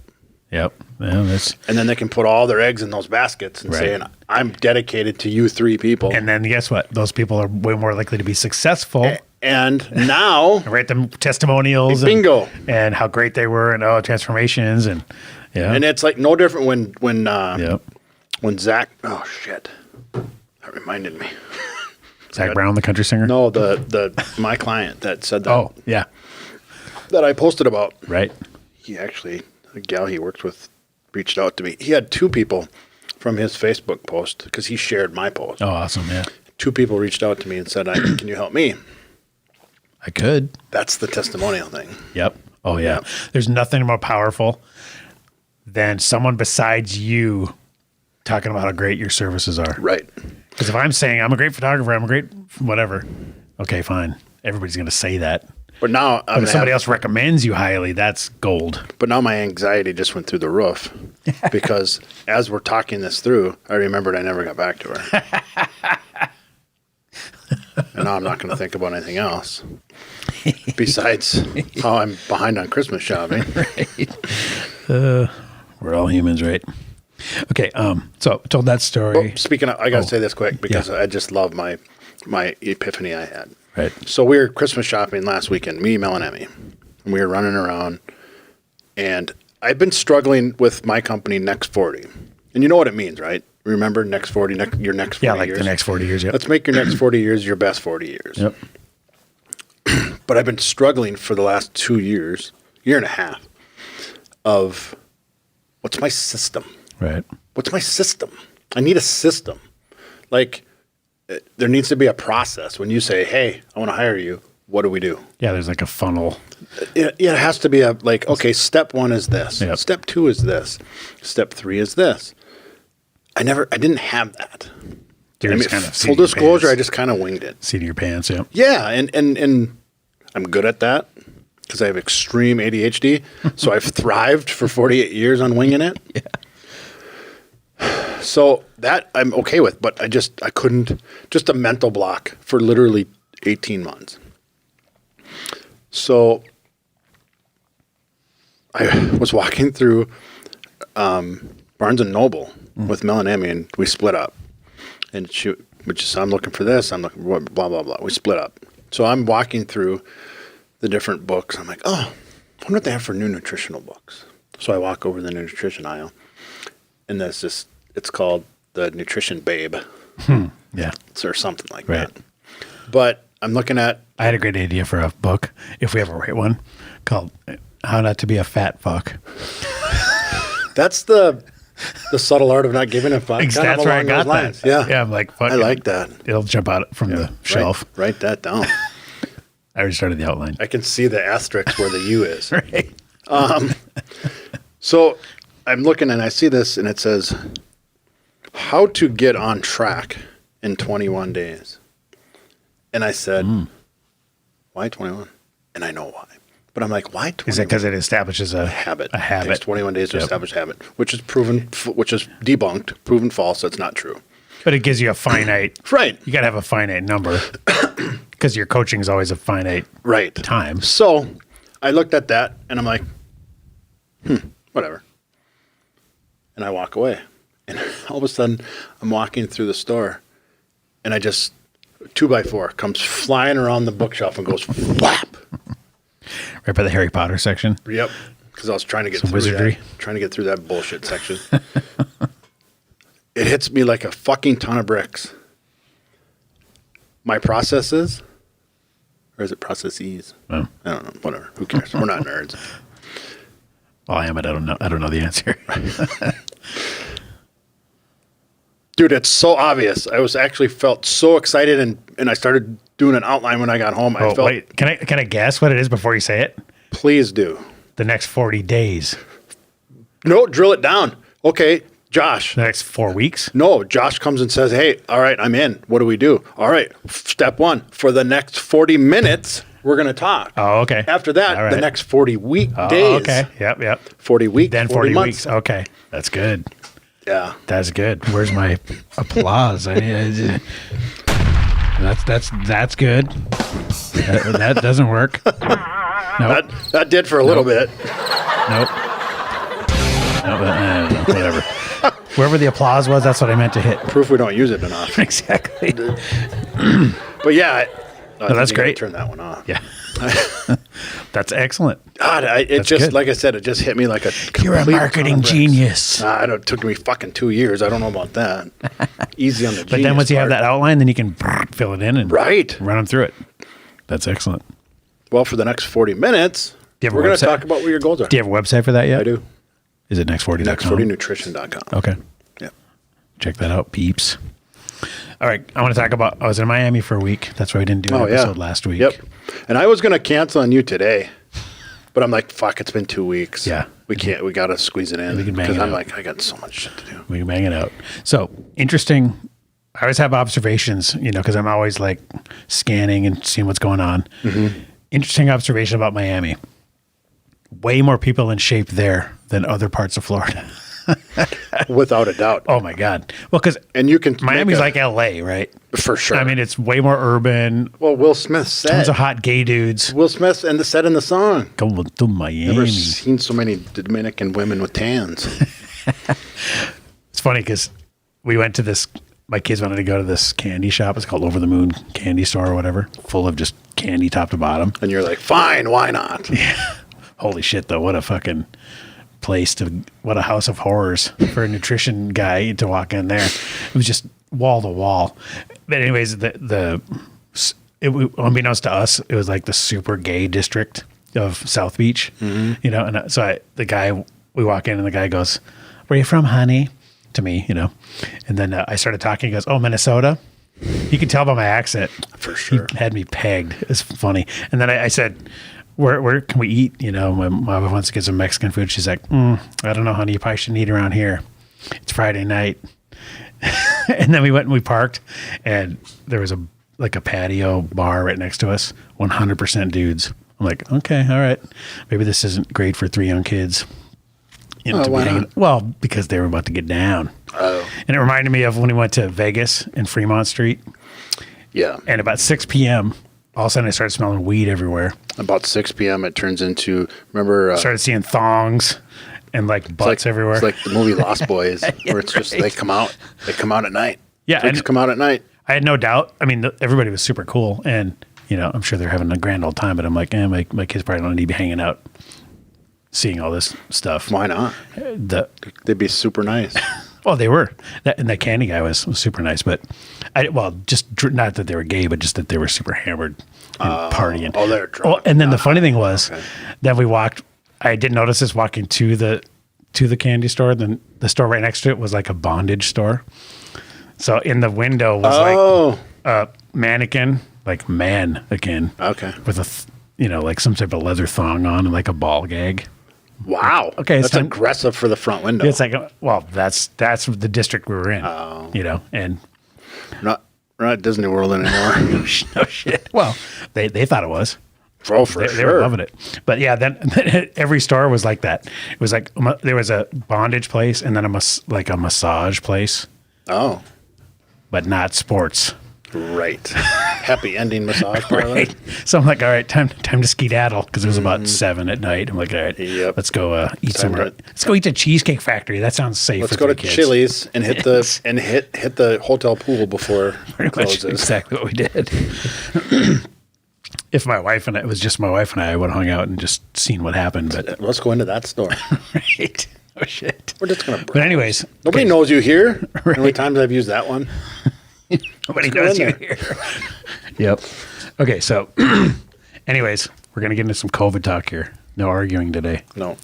A: Yep. Yeah,
B: and then they can put all their eggs in those baskets and say, I'm dedicated to you 3 people.
A: And then guess what? Those people are way more likely to be successful.
B: And now
A: write them testimonials.
B: Bingo.
A: And how great they were and transformations and yeah.
B: And it's like no different when Zach, oh shit, that reminded me.
A: Zach Brown, the country singer?
B: No, my client that said that.
A: Oh, yeah.
B: That I posted about.
A: Right.
B: He actually, a gal he works with reached out to me. He had 2 people from his Facebook post because he shared my post.
A: Oh, awesome, yeah.
B: 2 people reached out to me and said, can you help me?
A: I could.
B: That's the testimonial thing.
A: Yep. Oh, yeah. Yep. There's nothing more powerful than someone besides you talking about how great your services are.
B: Right.
A: Because if I'm saying I'm a great photographer, I'm a great whatever, okay, fine. Everybody's going to say that.
B: But now,
A: if somebody else recommends you highly, that's gold.
B: But now my anxiety just went through the roof because as we're talking this through, I remembered I never got back to her. And now I'm not going to think about anything else besides how I'm behind on Christmas shopping.
A: Right. We're all humans, right? Okay. So I told that story.
B: Speaking of, I got to say this quick because I just love my epiphany I had.
A: Right.
B: So we were Christmas shopping last weekend, me, Mel, and Emmy. And we were running around. And I've been struggling with my company, Next 40. And you know what it means, right? Remember Next 40, your next 40 years?
A: Yeah, like the next 40 years, yep.
B: Let's make your next 40 years your best 40 years.
A: Yep.
B: But I've been struggling for the last 2 years, year and a half, of what's my system?
A: Right.
B: What's my system? I need a system. Like, there needs to be a process. When you say, hey, I want to hire you, what do we do?
A: Yeah, there's like a funnel.
B: It has to be okay, step 1 is this.
A: Yep.
B: Step 2 is this. Step 3 is this. I didn't have that. Full disclosure, I just kind of winged it.
A: Seat in your pants, yeah.
B: Yeah, and I'm good at that because I have extreme ADHD. So I've thrived for 48 years on winging it.
A: Yeah.
B: So that I'm okay with, but I couldn't, just a mental block for literally 18 months. So I was walking through Barnes & Noble with Mel and Emmy, and we split up. And I'm looking for this, I'm looking for blah, blah, blah. We split up. So I'm walking through the different books. I'm like, I wonder what they have for new nutritional books. So I walk over the nutrition aisle, and it's called the Nutrition Babe.
A: Yeah.
B: Or something like
A: that.
B: But I'm looking at...
A: I had a great idea for a book, if we ever write one, called How Not to Be a Fat Fuck.
B: That's the subtle art of not giving a fuck.
A: That's where I got that.
B: Yeah.
A: I'm like, fuck
B: I like that.
A: It'll jump out from the shelf.
B: Write that down.
A: I already started the outline.
B: I can see the asterisk where the U is.
A: Right.
B: So I'm looking and I see this and it says, how to get on track in 21 days. And I said, why 21? And I know why. But I'm like, why 21?
A: Is it because it establishes a
B: habit?
A: A habit.
B: It takes 21 days to establish a habit, which is debunked, proven false. That's not true.
A: But it gives you a finite.
B: Right.
A: You got to have a finite number because your coaching is always a finite time.
B: So I looked at that and I'm like, whatever. And I walk away. And all of a sudden I'm walking through the store and I just, 2x4 comes flying around the bookshelf and goes whap.
A: Right by the Harry Potter section.
B: Yep. Because I was trying to get through that bullshit section. It hits me like a fucking ton of bricks. My processes, or is it processes?
A: Oh.
B: I don't know. Whatever. Who cares? We're not nerds.
A: Well, I am, but I don't know. I don't know the answer.
B: Dude, it's so obvious. I was actually felt so excited and I started doing an outline when I got home.
A: Wait, can I guess what it is before you say it?
B: Please do.
A: The next 40 days.
B: No, drill it down. Okay, Josh.
A: The next 4 weeks?
B: No, Josh comes and says, hey, all right, I'm in. What do we do? All right, step one, for the next 40 minutes, we're going to talk.
A: Oh, okay.
B: After that, the next 40 days.
A: Okay, yep.
B: 40 weeks.
A: Then 40
B: months.
A: weeks. Okay, that's good.
B: Yeah.
A: That's good. Where's my applause? That's good. That doesn't work. Nope.
B: That did for a little bit.
A: Nope. No, whatever. Wherever the applause was, that's what I meant to hit.
B: Proof we don't use it enough.
A: Exactly.
B: But yeah.
A: That's great.
B: Turn that one off.
A: Yeah. That's excellent.
B: God,
A: good.
B: like I said, it just hit me like a
A: You're a marketing genius.
B: It took me fucking 2 years. I don't know about that. Easy on the genius.
A: But then once you have that outline, then you can fill it in and run them through it. That's excellent.
B: Well, for the next 40 minutes, we're going to talk about what your goals are.
A: Do you have a website for that yet?
B: I do.
A: Is it next40.com?
B: Next40nutrition.com.
A: Okay.
B: Yeah.
A: Check that out, peeps. All right. I want to talk about, I was in Miami for a week. That's why we didn't do an episode last week.
B: Yep. And I was going to cancel on you today, but I'm like, fuck, it's been 2 weeks.
A: Yeah.
B: We got to squeeze it in.
A: We can bang it
B: Because I'm
A: out.
B: like, I got so much shit to do.
A: We can bang it out. So interesting. I always have observations, because I'm always like scanning and seeing what's going on. Mm-hmm. Interesting observation about Miami. Way more people in shape there than other parts of Florida.
B: Without a doubt.
A: Oh my God. Well, because Miami's like LA, right?
B: For sure.
A: I mean, it's way more urban.
B: Well, Will Smith said.
A: Tons of hot gay dudes.
B: Will Smith said in the song.
A: Going to Miami.
B: Never seen so many Dominican women with tans.
A: It's funny because we went to this, my kids wanted to go to this candy shop. It's called Over the Moon Candy Store or whatever. Full of just candy top to bottom.
B: And you're like, fine, why not?
A: Yeah. Holy shit, though. What a fucking place what a house of horrors for a nutrition guy to walk in there. It was just wall to wall. But anyways, unbeknownst to us, it was like the super gay district of South Beach, and so we walk in and the guy goes, "Where are you from, honey?" to me, and then I started talking. He goes, "Oh, Minnesota." You could tell by my accent.
B: For sure.
A: He had me pegged. It's funny. And then I said, Where can we eat? My wife wants to get some Mexican food. She's like, I don't know, honey. You probably shouldn't eat around here. It's Friday night. And then we went and we parked, and there was a patio bar right next to us. 100% dudes. I'm like, okay, all right. Maybe this isn't great for 3 young kids.
B: Why not?
A: Well, because they were about to get down.
B: Oh.
A: And it reminded me of when we went to Vegas in Fremont Street.
B: Yeah.
A: And about 6 p.m., all of a sudden I started smelling weed everywhere.
B: About 6 p.m. it turns into, remember?
A: Started seeing thongs and like butts everywhere.
B: It's like the movie Lost Boys, where it's just they come out at night.
A: Yeah,
B: Freaks come out at night.
A: I had no doubt. I mean, everybody was super cool, and I'm sure they're having a grand old time. But I'm like, my kids probably don't need to be hanging out, seeing all this stuff.
B: Why not? They'd be super nice.
A: Oh, they were. And that candy guy was super nice, but just not that they were gay, but just that they were super hammered and partying.
B: Oh, they're drunk.
A: And then the funny thing was that I didn't notice this walking to to the candy store. Then the store right next to it was like a bondage store. So in the window was like a mannequin, like mannequin.
B: Okay.
A: With like some type of leather thong on and like a ball gag.
B: Wow.
A: Okay.
B: That's aggressive for the front window.
A: It's like, that's the district we were in, and
B: we're not at Disney World anymore.
A: no shit. Well, they thought it was.
B: Oh, for sure.
A: They were loving it. But yeah, then every store was like that. It was like there was a bondage place and then a massage place.
B: Oh.
A: But not sports.
B: Right. Happy ending massage parlor.
A: Right. So I'm like, all right, time to skedaddle because it was about 7 at night. I'm like, all right, let's go eat somewhere. Let's go eat the Cheesecake Factory. That sounds safe.
B: Let's go to
A: kids.
B: Chili's and hit the hotel pool before it closes.
A: Exactly what we did. If it was just my wife and I would have hung out and just seen what happened. But
B: let's go into that store.
A: Right. Oh shit.
B: We're just gonna.
A: But anyways,
B: nobody knows you here. Right. How many times I've used that one?
A: Nobody knows you here. Yep. Okay. So, anyways, we're gonna get into some COVID talk here. No arguing today.
B: No.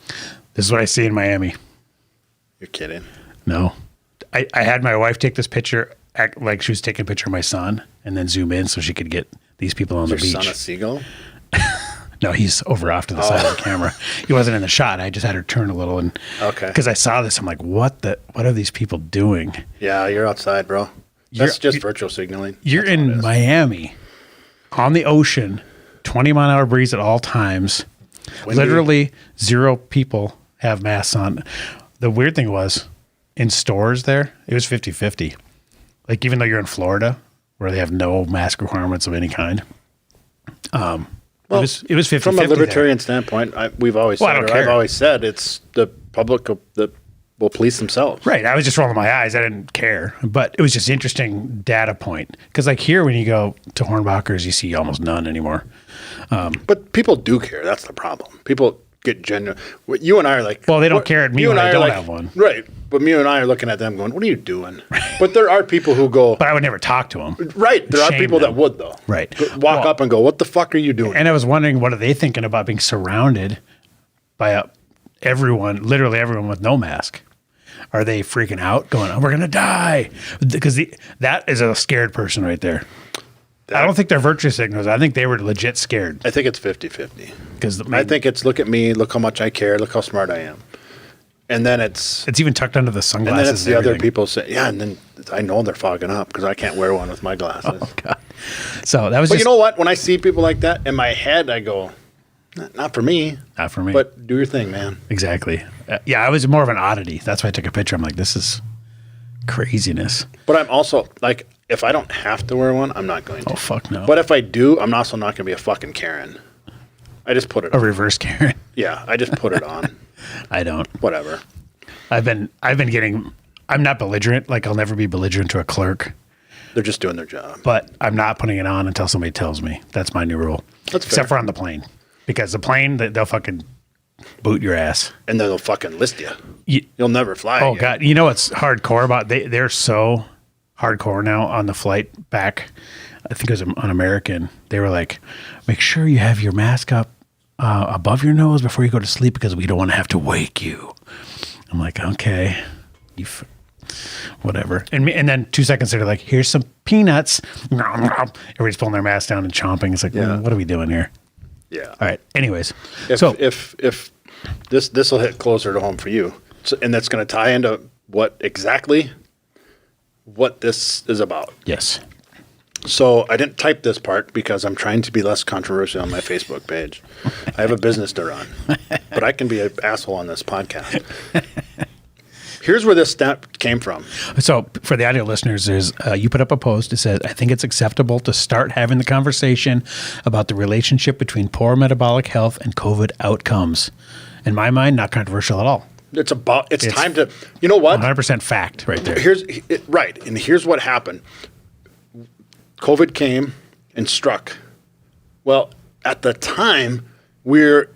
A: This is what I see in Miami.
B: You're kidding.
A: No. I had my wife take this picture, act like she was taking a picture of my son, and then zoom in so she could get these people on the beach.
B: Your son a seagull?
A: No, he's over off to the side of the camera. He wasn't in the shot. I just had her turn a little, and because I saw this, I'm like, what are these people doing?
B: Yeah, you're outside, bro. That's just virtual signaling.
A: You're in Miami, on the ocean, 20-mile-an-hour breeze at all times. Windy. Literally 0 people have masks on. The weird thing was, in stores there, it was 50-50. Like, even though you're in Florida, where they have no mask requirements of any kind, it was 50-50.
B: From a libertarian standpoint, I've always said it's the public that will police themselves.
A: Right. I was just rolling my eyes. I didn't care. But it was just interesting data point. Because like here, when you go to Hornbachers, you see almost none anymore.
B: But people do care. That's the problem. People get genuine. You and I are like...
A: Well, they don't care at me when I don't have one.
B: Right. But me and I are looking at them going, what are you doing? But there are people who go...
A: But I would never talk to them.
B: Right. There are people that would, though.
A: Right.
B: Walk up and go, what the fuck are you doing?
A: And I was wondering, what are they thinking about being surrounded by everyone, literally everyone with no mask? Are they freaking out, going, we're going to die? Because that is a scared person right there. I don't think they're virtue signals. I think they were legit scared.
B: I think it's 50-50. I think it's, look at me, look how much I care, look how smart I am. And then it's
A: even tucked under the sunglasses.
B: And then it's the other people say, yeah, and then I know they're fogging up because I can't wear one with my glasses.
A: Oh, God. So that was
B: But you know what? When I see people like that, in my head, I go, not for me.
A: Not for me.
B: But do your thing, man.
A: Exactly. Yeah, I was more of an oddity. That's why I took a picture. I'm like, this is craziness.
B: But I'm also, like, if I don't have to wear one, I'm not going to.
A: Oh, fuck no.
B: But if I do, I'm also not going to be a fucking Karen. I just put it on.
A: A reverse Karen.
B: Yeah, I just put it on.
A: I don't.
B: Whatever.
A: I've been getting, I'm not belligerent. Like, I'll never be belligerent to a clerk.
B: They're just doing their job.
A: But I'm not putting it on until somebody tells me. That's my new rule.
B: That's fair.
A: Except for on the plane. Because the plane, they'll fucking boot your ass.
B: And then they'll fucking list you. You'll never fly again.
A: God. You know what's hardcore about, they're so hardcore now on the flight back. I think it was on American. They were like, make sure you have your mask up above your nose before you go to sleep because we don't want to have to wake you. I'm like, okay, whatever. And then 2 seconds later, like, here's some peanuts. Everybody's pulling their mask down and chomping. It's like, what are we doing here?
B: Yeah.
A: All right. Anyways,
B: if this will hit closer to home for you, and that's going to tie into what this is about.
A: Yes.
B: So I didn't type this part because I'm trying to be less controversial on my Facebook page. I have a business to run, but I can be an asshole on this podcast. Here's where this stat came from.
A: So for the audio listeners, there's you put up a post that says, I think it's acceptable to start having the conversation about the relationship between poor metabolic health and COVID outcomes. In my mind, not controversial at all.
B: It's time to, you know what?
A: 100% fact right there.
B: Right. And here's what happened. COVID came and struck. Well, at the time, the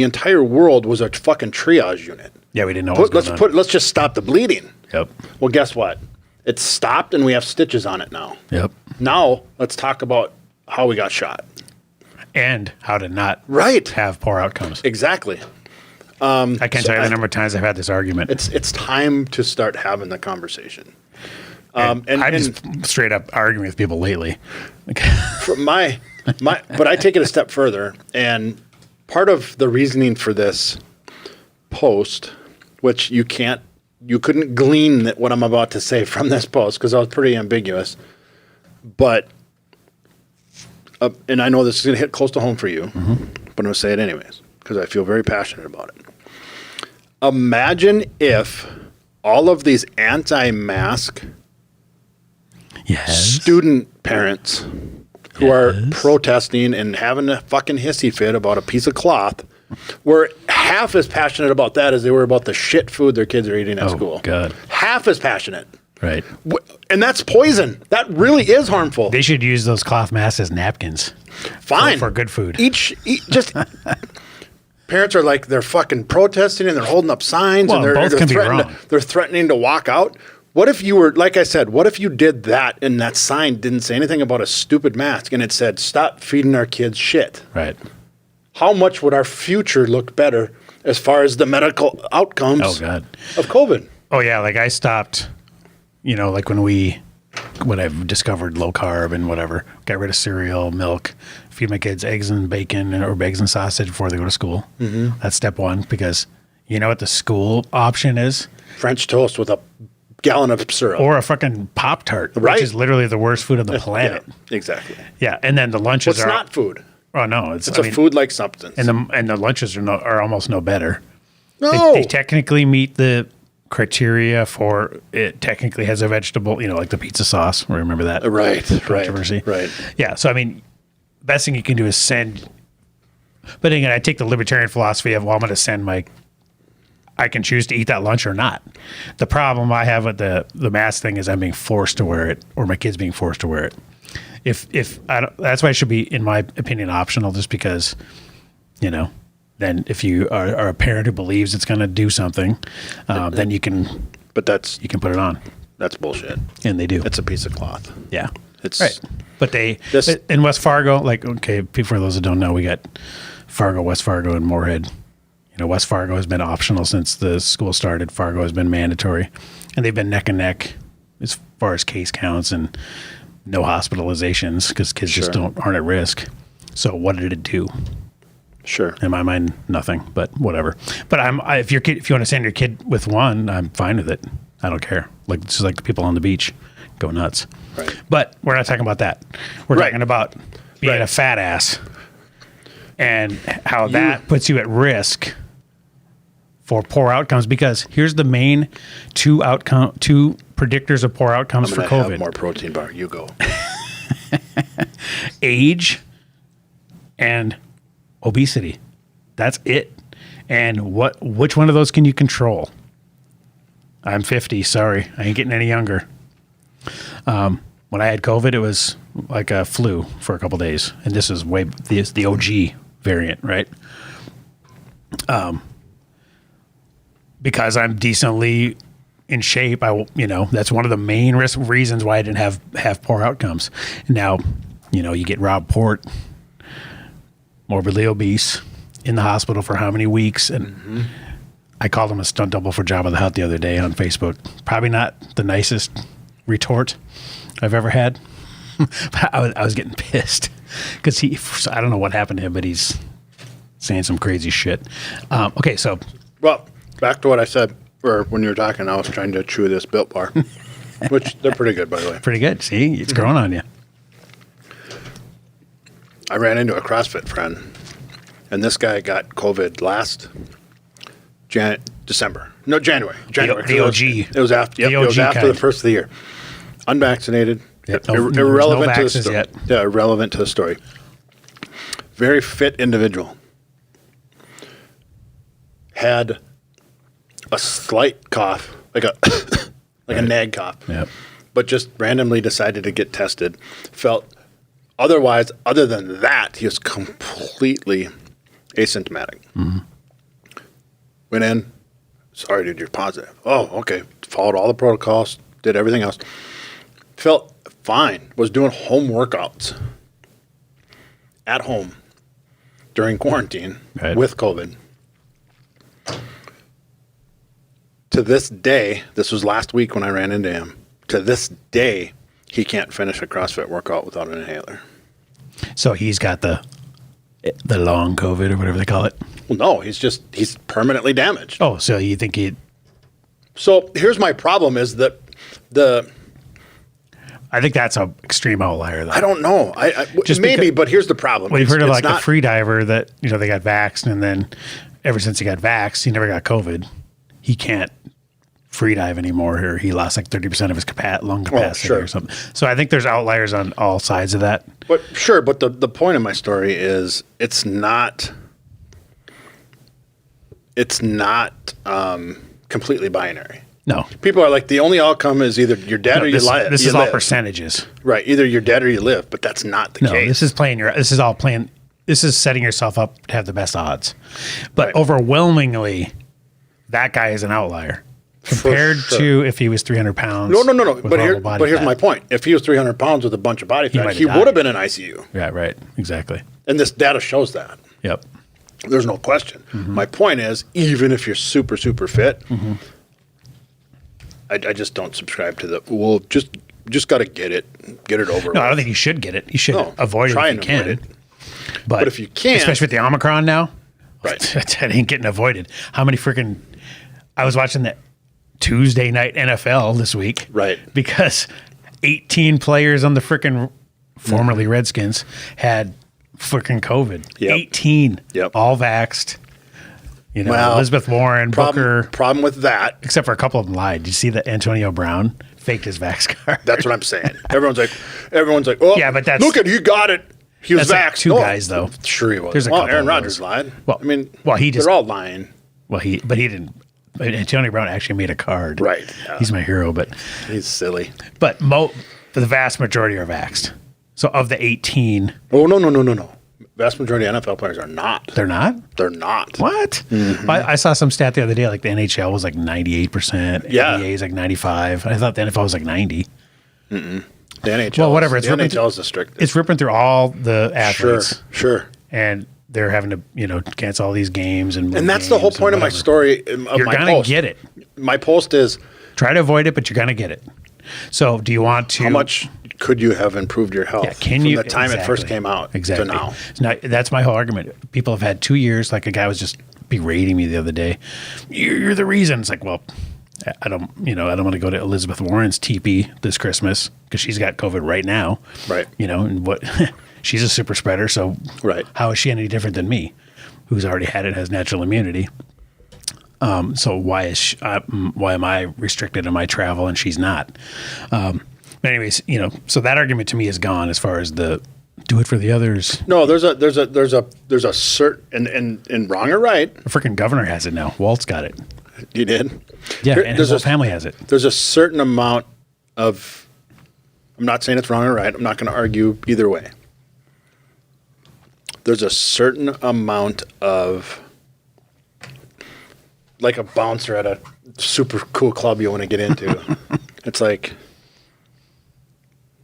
B: entire world was a fucking triage unit.
A: Yeah, we didn't know what was going on.
B: Let's just stop the bleeding.
A: Yep.
B: Well, guess what? It stopped and we have stitches on it now.
A: Yep.
B: Now, let's talk about how we got shot.
A: And how to not
B: have
A: poor outcomes.
B: Exactly.
A: I can't tell you the number of times I've had this argument.
B: It's time to start having the conversation.
A: And I just straight up arguing with people lately.
B: From but I take it a step further, and part of the reasoning for this post, which you couldn't glean what I'm about to say from this post because I was pretty ambiguous, but and I know this is going to hit close to home for you, but I'm going to say it anyways because I feel very passionate about it. Imagine if all of these anti-mask student parents who are protesting and having a fucking hissy fit about a piece of cloth were half as passionate about that as they were about the shit food their kids are eating at school.
A: God.
B: Half as passionate.
A: Right.
B: And that's poison. That really is harmful.
A: They should use those cloth masks as napkins.
B: Fine.
A: For good food.
B: Just parents are like, they're fucking protesting and they're holding up signs and they're threatening to walk out. What if you were, like I said, what if you did that and that sign didn't say anything about a stupid mask and it said, stop feeding our kids shit?
A: Right.
B: How much would our future look better as far as the medical outcomes of COVID?
A: Oh, yeah. Like I stopped, like when I've discovered low carb and whatever, got rid of cereal, milk, feed my kids eggs and bacon or eggs and sausage before they go to school. Mm-hmm. That's step one because you know what the school option is?
B: French toast with a gallon of syrup.
A: Or a fucking Pop-Tart, which is literally the worst food on the planet.
B: Yeah, exactly.
A: Yeah, and then the lunches
B: are not food.
A: Oh no, it's
B: a food-like substance.
A: And the lunches are almost no better.
B: No.
A: They technically meet the criteria for it. Technically has a vegetable, like the pizza sauce. Remember that?
B: Right.
A: Controversy.
B: Right.
A: Yeah. So I mean, best thing you can do is send. But again, I take the libertarian philosophy of, I'm going to send I can choose to eat that lunch or not. The problem I have with the mask thing is I'm being forced to wear it, or my kids being forced to wear it. If I don't, that's why it should be, in my opinion, optional. Just because, then if you are a parent who believes it's going to do something, then you can. But you can put it on.
B: That's bullshit.
A: And they do.
B: It's a piece of cloth.
A: Yeah,
B: it's
A: right. But in West Fargo, for those that don't know, we got Fargo, West Fargo, and Moorhead. West Fargo has been optional since the school started. Fargo has been mandatory, and they've been neck and neck as far as case counts and no hospitalizations because kids just aren't at risk. So what did it do?
B: Sure.
A: In my mind, nothing, but whatever. But if you want to send your kid with one, I'm fine with it. I don't care. This is like the people on the beach go nuts.
B: Right.
A: But we're not talking about that. We're talking about being a fat ass and how that puts you at risk for poor outcomes, because here's the main two predictors of poor outcomes for COVID.
B: Have more protein bar. You go.
A: Age and obesity. That's it. And which one of those can you control? I'm 50. Sorry, I ain't getting any younger. When I had COVID, it was like a flu for a couple days, and this is the OG variant, right? Because I'm decently in shape, that's one of the main reasons why I didn't have poor outcomes. Now, you get Rob Port, morbidly obese, in the hospital for how many weeks, and I called him a stunt double for Jabba the Hutt the other day on Facebook. Probably not the nicest retort I've ever had. But I was getting pissed because I don't know what happened to him, but he's saying some crazy shit. Okay, so.
B: Well, back to what I said, or when you were talking, I was trying to chew this Built Bar, which they're pretty good, by the way.
A: Pretty good. See, it's growing on you.
B: I ran into a CrossFit friend, and this guy got COVID last December. No, January.
A: The OG.
B: It was after. Yep, it was after the first of the year. Unvaccinated.
A: Yep.
B: Irrelevant to the story.
A: Yet.
B: Yeah, irrelevant to the story. Very fit individual. Had a slight cough, like a nag cough, but just randomly decided to get tested. Felt otherwise, other than that, he was completely asymptomatic. Mm-hmm. Went in, sorry, dude, you're positive. Oh, okay. Followed all the protocols, did everything else. Felt fine. Was doing home workouts at home during quarantine with COVID. To this day, this was last week when I ran into him. To this day, he can't finish a CrossFit workout without an inhaler.
A: So he's got the long COVID or whatever they call it.
B: Well, no, he's permanently damaged.
A: Oh, so you think he?
B: So here's my problem: is that
A: I think that's an extreme outlier, though.
B: I don't know.
A: Just
B: maybe, but here's the problem.
A: Well, you've heard of like a free diver that they got vaxxed, and then ever since he got vaxxed, he never got COVID. He can't free dive anymore, or he lost like 30% of his lung capacity or something. So I think there's outliers on all sides of that.
B: But sure, but the point of my story is it's not completely binary.
A: No.
B: People are like, the only outcome is either you're dead or you live.
A: This is all percentages.
B: Right. Either you're dead or you live, but that's not the case.
A: This is setting yourself up to have the best odds. But overwhelmingly, that guy is an outlier compared to if he was 300 pounds.
B: No. But here's my point. If he was 300 pounds with a bunch of body fat, he would have been in ICU.
A: Yeah, right. Exactly.
B: And this data shows that.
A: Yep.
B: There's no question. Mm-hmm. My point is, even if you're super, super fit, mm-hmm. I just don't subscribe to just got to get it over.
A: No, I don't think you should get it. You should avoid it if you can. Avoid it.
B: But if you can't,
A: especially with the Omicron now,
B: right?
A: That ain't getting avoided. How many freaking? I was watching the Tuesday night NFL this week,
B: right?
A: Because 18 players on the freaking formerly Redskins had freaking COVID.
B: Yep.
A: 18, all vaxxed. Elizabeth Warren, Booker.
B: Problem with that,
A: except for a couple of them lied. Did you see that Antonio Brown faked his vax card?
B: That's what I'm saying. Everyone's like, oh,
A: yeah, but
B: look at he got it. He was vaxxed.
A: Like two guys though.
B: Sure he was. Aaron Rodgers lied. They're all lying.
A: Well, he didn't. Antonio Brown actually made a card.
B: Right. Yeah.
A: He's my hero, but
B: he's silly.
A: But the vast majority are vaxxed. So of the 18.
B: Oh, no. Vast majority of NFL players are not.
A: They're not?
B: They're not.
A: What? Mm-hmm. I saw some stat the other day, like the NHL was like 98%.
B: Yeah.
A: NBA is like 95%. I thought the NFL was like 90%.
B: Mm-mm. The NHL.
A: Well, whatever.
B: The NHL is the strictest.
A: It's ripping through all the athletes.
B: Sure.
A: And they're having to, cancel all these games. And
B: that's the whole point of my story.
A: You're going to get it.
B: My post is.
A: Try to avoid it, but you're going to get it. So do you want to.
B: How much could you have improved your health from the time it first came out to now?
A: That's my whole argument. People have had 2 years. Like a guy was just berating me the other day. You're the reason. It's like, well, I don't want to go to Elizabeth Warren's teepee this Christmas because she's got COVID right now.
B: Right.
A: And what she's a super spreader. So how is she any different than me, who's already had it, has natural immunity? So why am I restricted in my travel and she's not? But anyways, so that argument to me is gone as far as the do it for the others.
B: No, there's a certain and wrong or right.
A: The freaking governor has it now. Walt's got it.
B: You did?
A: Yeah, and his whole family has it.
B: There's a certain amount of. I'm not saying it's wrong or right. I'm not going to argue either way. There's a certain amount of. Like a bouncer at a super cool club you want to get into. It's like,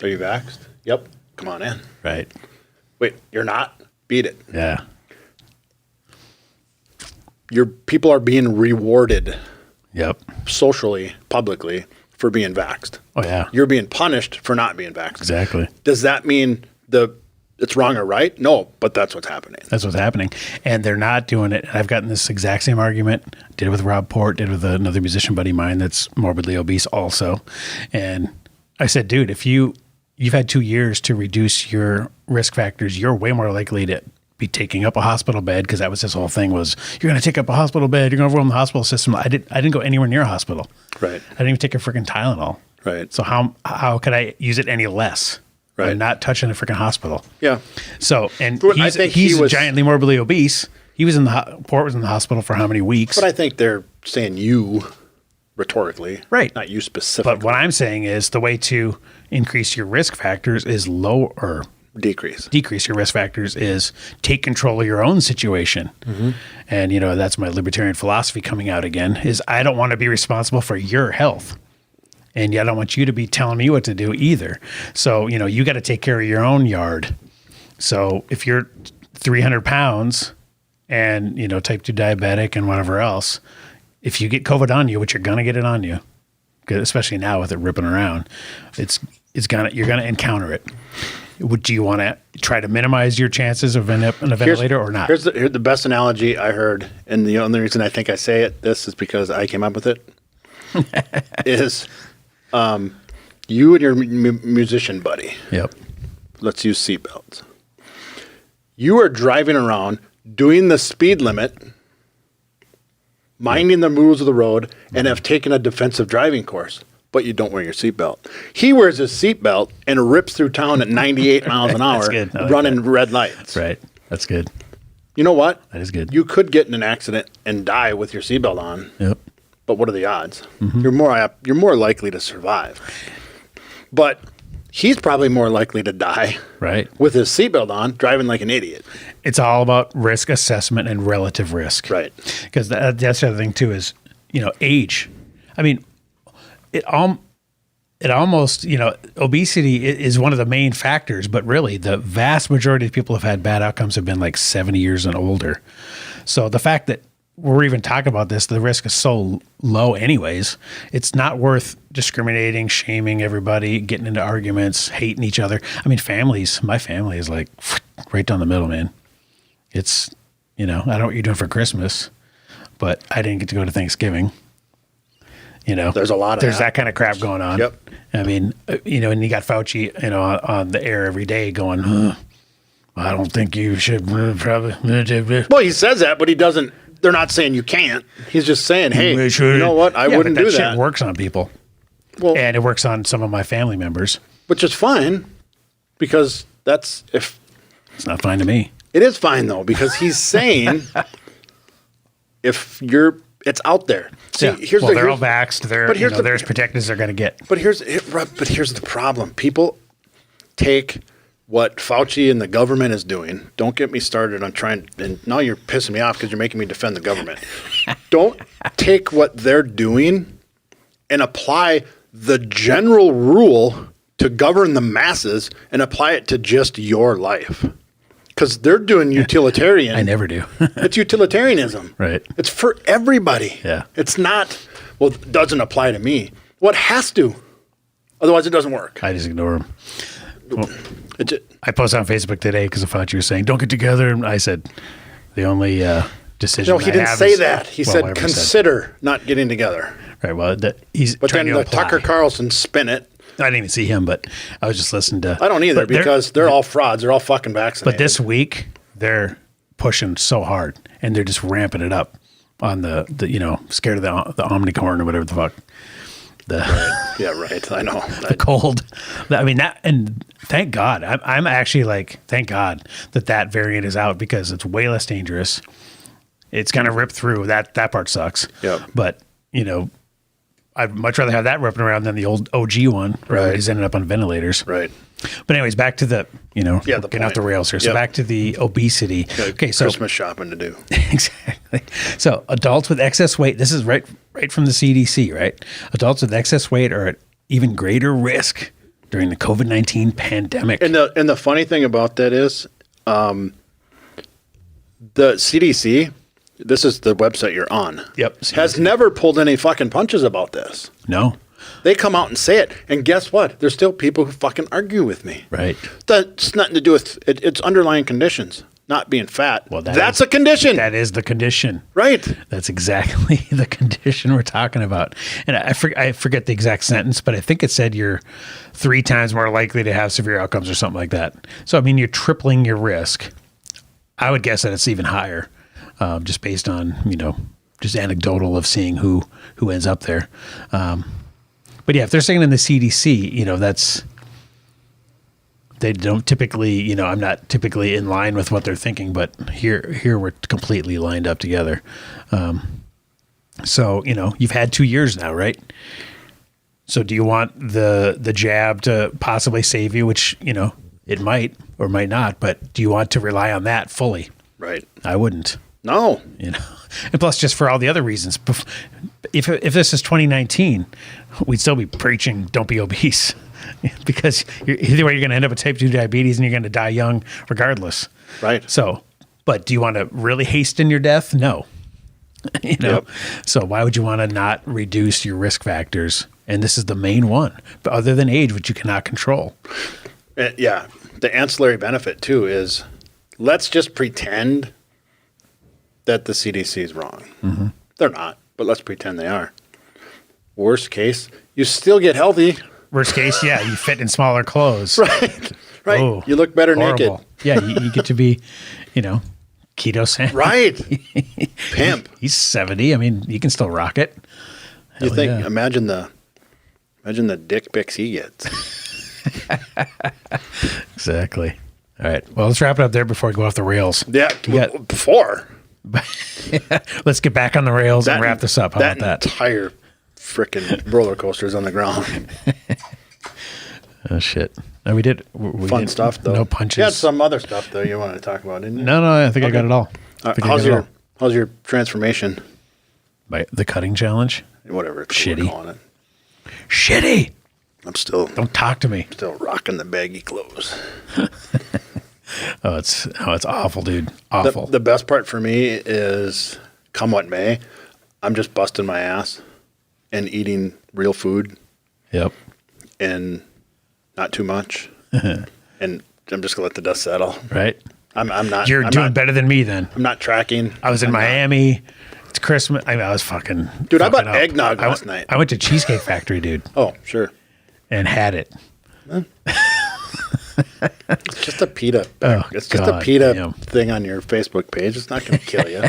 B: are you vaxxed? Yep. Come on in.
A: Right.
B: Wait, you're not? Beat it.
A: Yeah.
B: Your people are being rewarded.
A: Yep.
B: Socially, publicly, for being vaxxed.
A: Oh, yeah.
B: You're being punished for not being vaxxed.
A: Exactly.
B: Does that mean it's wrong or right? No, but that's what's happening.
A: That's what's happening. And they're not doing it. I've gotten this exact same argument. Did it with Rob Port, did it with another musician buddy of mine that's morbidly obese also. And I said, dude, if you've had 2 years to reduce your risk factors, you're way more likely to be taking up a hospital bed, because that was his whole thing was, you're going to take up a hospital bed, you're going to overwhelm the hospital system. I didn't go anywhere near a hospital.
B: Right.
A: I didn't even take a freaking Tylenol.
B: Right.
A: So how could I use it any less?
B: Right.
A: I'm not touching a freaking hospital.
B: Yeah.
A: So, and he's giantly morbidly obese. He was Port was in the hospital for how many weeks?
B: But I think they're saying you rhetorically,
A: right?
B: Not you specifically.
A: But what I'm saying is the way to increase your risk factors is decrease your risk factors is take control of your own situation. Mm-hmm. And that's my libertarian philosophy coming out again, is I don't want to be responsible for your health. And yet I don't want you to be telling me what to do either. So, you got to take care of your own yard. So if you're 300 pounds and, type 2 diabetic and whatever else, if you get COVID on you, which you're going to get it on you, especially now with it ripping around, you're going to encounter it. Do you want to try to minimize your chances of ending up in a ventilator or not?
B: Here's the best analogy I heard, and the only reason I think I say this is because I came up with it, is you and your musician buddy.
A: Yep.
B: Let's use seatbelts. You are driving around doing the speed limit, minding the rules of the road, and have taken a defensive driving course, but you don't wear your seatbelt. He wears his seatbelt and rips through town at 98 miles an hour, running red lights.
A: Right. That's good.
B: You know what?
A: That is good.
B: You could get in an accident and die with your seatbelt on.
A: Yep.
B: But what are the odds? You're more likely to survive. But he's probably more likely to die with his seatbelt on, driving like an idiot.
A: It's all about risk assessment and relative risk.
B: Right.
A: Because that's the other thing, too, is, age. I mean, it almost, obesity is one of the main factors, but really the vast majority of people who have had bad outcomes have been like 70 years and older. So the fact that we're even talking about this, the risk is so low anyways, it's not worth discriminating, shaming everybody, getting into arguments, hating each other. I mean, my family is like right down the middle, man. It's, I don't know what you're doing for Christmas, but I didn't get to go to Thanksgiving.
B: There's a lot of
A: that kind of crap going on.
B: Yep.
A: I mean, and you got Fauci, on the air every day going, I don't think you should probably.
B: Well, he says that, but he doesn't. They're not saying you can't. He's just saying, hey, you know what? I wouldn't do that.
A: Shit works on people. Well, and it works on some of my family members.
B: Which is fine, because it's
A: not fine to me.
B: It is fine, though, because he's saying it's out there. See,
A: they're all vaxxed. They're as protected as they're going to get.
B: But here's the problem. People take what Fauci and the government is doing. Don't get me started on and now you're pissing me off because you're making me defend the government. Don't take what they're doing and apply the general rule to govern the masses and apply it to just your life. Because they're doing utilitarian.
A: I never do.
B: It's utilitarianism.
A: Right.
B: It's for everybody.
A: Yeah.
B: It's not, it doesn't apply to me. Well, it has to. Otherwise, it doesn't work.
A: I just ignore them. Well, I posted on Facebook today because I thought you were saying, don't get together. And I said, the only decision
B: he didn't say that. He said, consider not getting together.
A: Right. Well,
B: but then the Tucker Carlson spin it.
A: I didn't even see him, but I was just listening to.
B: I don't either because they're all frauds. They're all fucking vaccinated.
A: But this week they're pushing so hard and they're just ramping it up on the scared of the Omnicorn or whatever the fuck.
B: Right. Yeah, right. I know.
A: The cold. I mean that, and thank God. I'm actually like, thank God that variant is out because it's way less dangerous. It's gonna rip through. That part sucks.
B: Yeah.
A: But I'd much rather have that ripping around than the old OG one.
B: Right.
A: He's ended up on ventilators.
B: Right.
A: But anyways, back to the, getting off the rails here. So
B: Yep.
A: back to the obesity. Okay. So
B: Christmas shopping to do.
A: Exactly. So adults with excess weight, this is right from the CDC, right? Adults with excess weight are at even greater risk during the COVID-19 pandemic.
B: And the funny thing about that is the CDC, this is the website you're on.
A: Yep.
B: Has never pulled any fucking punches about this.
A: No.
B: They come out and say it. And guess what? There's still people who fucking argue with me.
A: Right.
B: That's nothing to do with it. It's underlying conditions, not being fat.
A: Well,
B: that's a condition.
A: That is the condition.
B: Right.
A: That's exactly the condition we're talking about. And I forget the exact sentence, but I think it said you're 3 times more likely to have severe outcomes or something like that. So, I mean, you're tripling your risk. I would guess that it's even higher. Just based on, just anecdotal of seeing who ends up there. But yeah, if they're saying in the CDC, they don't typically, I'm not typically in line with what they're thinking, but here we're completely lined up together. So, you've had 2 years now, right? So do you want the jab to possibly save you, which, it might or might not, but do you want to rely on that fully?
B: Right.
A: I wouldn't.
B: No.
A: And plus just for all the other reasons. If this is 2019, we'd still be preaching don't be obese because either way you're going to end up with type 2 diabetes and you're going to die young regardless.
B: Right.
A: So But do you want to really hasten your death? No. You know,
B: Yep.
A: so why would you want to not reduce your risk factors? And this is the main one, but other than age, which you cannot control.
B: Yeah. The ancillary benefit too is let's just pretend that the CDC is wrong.
A: Mm-hmm.
B: They're not, but let's pretend they are. Worst case, you still get healthy.
A: Worst case, yeah, you fit in smaller clothes.
B: Right. Right.
A: Oh,
B: you look better
A: horrible.
B: naked.
A: Yeah, you get to be, keto Santa.
B: Right. Pimp.
A: He's 70. I mean, you can still rock it.
B: You
A: Hell
B: think,
A: yeah.
B: imagine the dick pics he gets.
A: Exactly. All right. Well, let's wrap it up there before we go off the rails.
B: Yeah. Before.
A: Let's get back on the rails and wrap this up. How about that?
B: Entire freaking roller coasters on the ground.
A: Oh, shit. No, we did. We
B: Fun
A: did
B: stuff, though.
A: No punches.
B: You had some other stuff, though, you wanted to talk about, didn't you?
A: No, I think I got it all.
B: How's your transformation?
A: The cutting challenge?
B: Whatever. It's
A: Shitty.
B: We're calling it.
A: Shitty.
B: I'm still
A: Talk to me.
B: rocking the baggy clothes.
A: It's awful, dude. Awful.
B: The best part for me is, come what may, I'm just busting my ass and eating real food
A: Yep.
B: and not too much. And I'm just gonna let the dust settle.
A: Right.
B: I'm not.
A: You're
B: I'm
A: doing
B: not,
A: better than me then.
B: I'm not tracking.
A: I was in Miami. It's Christmas. I was fucking.
B: Dude, I bought
A: up.
B: eggnog last night.
A: I went to Cheesecake Factory, dude,
B: Oh, sure.
A: and had it.
B: It's just a PETA.
A: Oh,
B: It's just
A: God
B: a PETA
A: damn.
B: thing on your Facebook page. It's not going to kill you.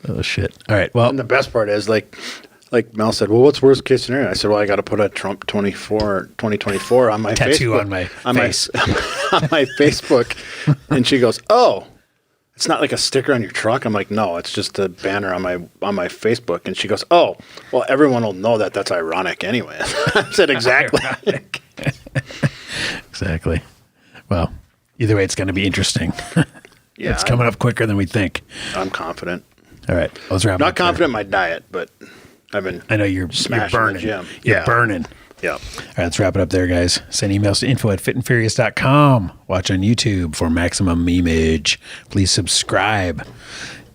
A: Oh shit. All right. Well,
B: And the best part is, like Mel said, well, what's worst case scenario? I said, well, I got to put a Trump 2024 on my
A: Tattoo
B: Facebook,
A: on my face.
B: on my Facebook. And she goes, oh, it's not like a sticker on your truck. I'm like, no, it's just a banner on my Facebook. And she goes, oh, well, everyone will know that. That's ironic anyway. I said, exactly.
A: Exactly. Well, either way, it's going to be interesting.
B: Yeah,
A: It's coming up quicker than we think.
B: I'm confident.
A: All right. Let's wrap
B: Not
A: up there.
B: confident in my diet, but I've been.
A: I know you're
B: smashing
A: burning.
B: the gym.
A: You're
B: Yeah.
A: burning.
B: Yeah.
A: All right, let's wrap it up there, guys. Send emails to info@fitandfurious.com. Watch on YouTube for maximum memeage. Please subscribe.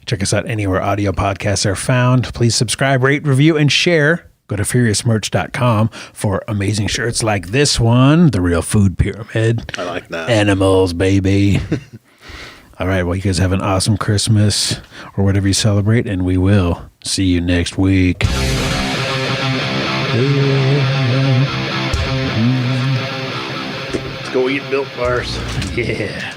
A: Check us out anywhere audio podcasts are found. Please subscribe, rate, review, and share. Go to furiousmerch.com for amazing shirts like this one, the Real Food Pyramid.
B: I like that.
A: Animals, baby. All right, well, you guys have an awesome Christmas or whatever you celebrate, and we will see you next week.
B: Let's go eat Built Bars.
A: Yeah.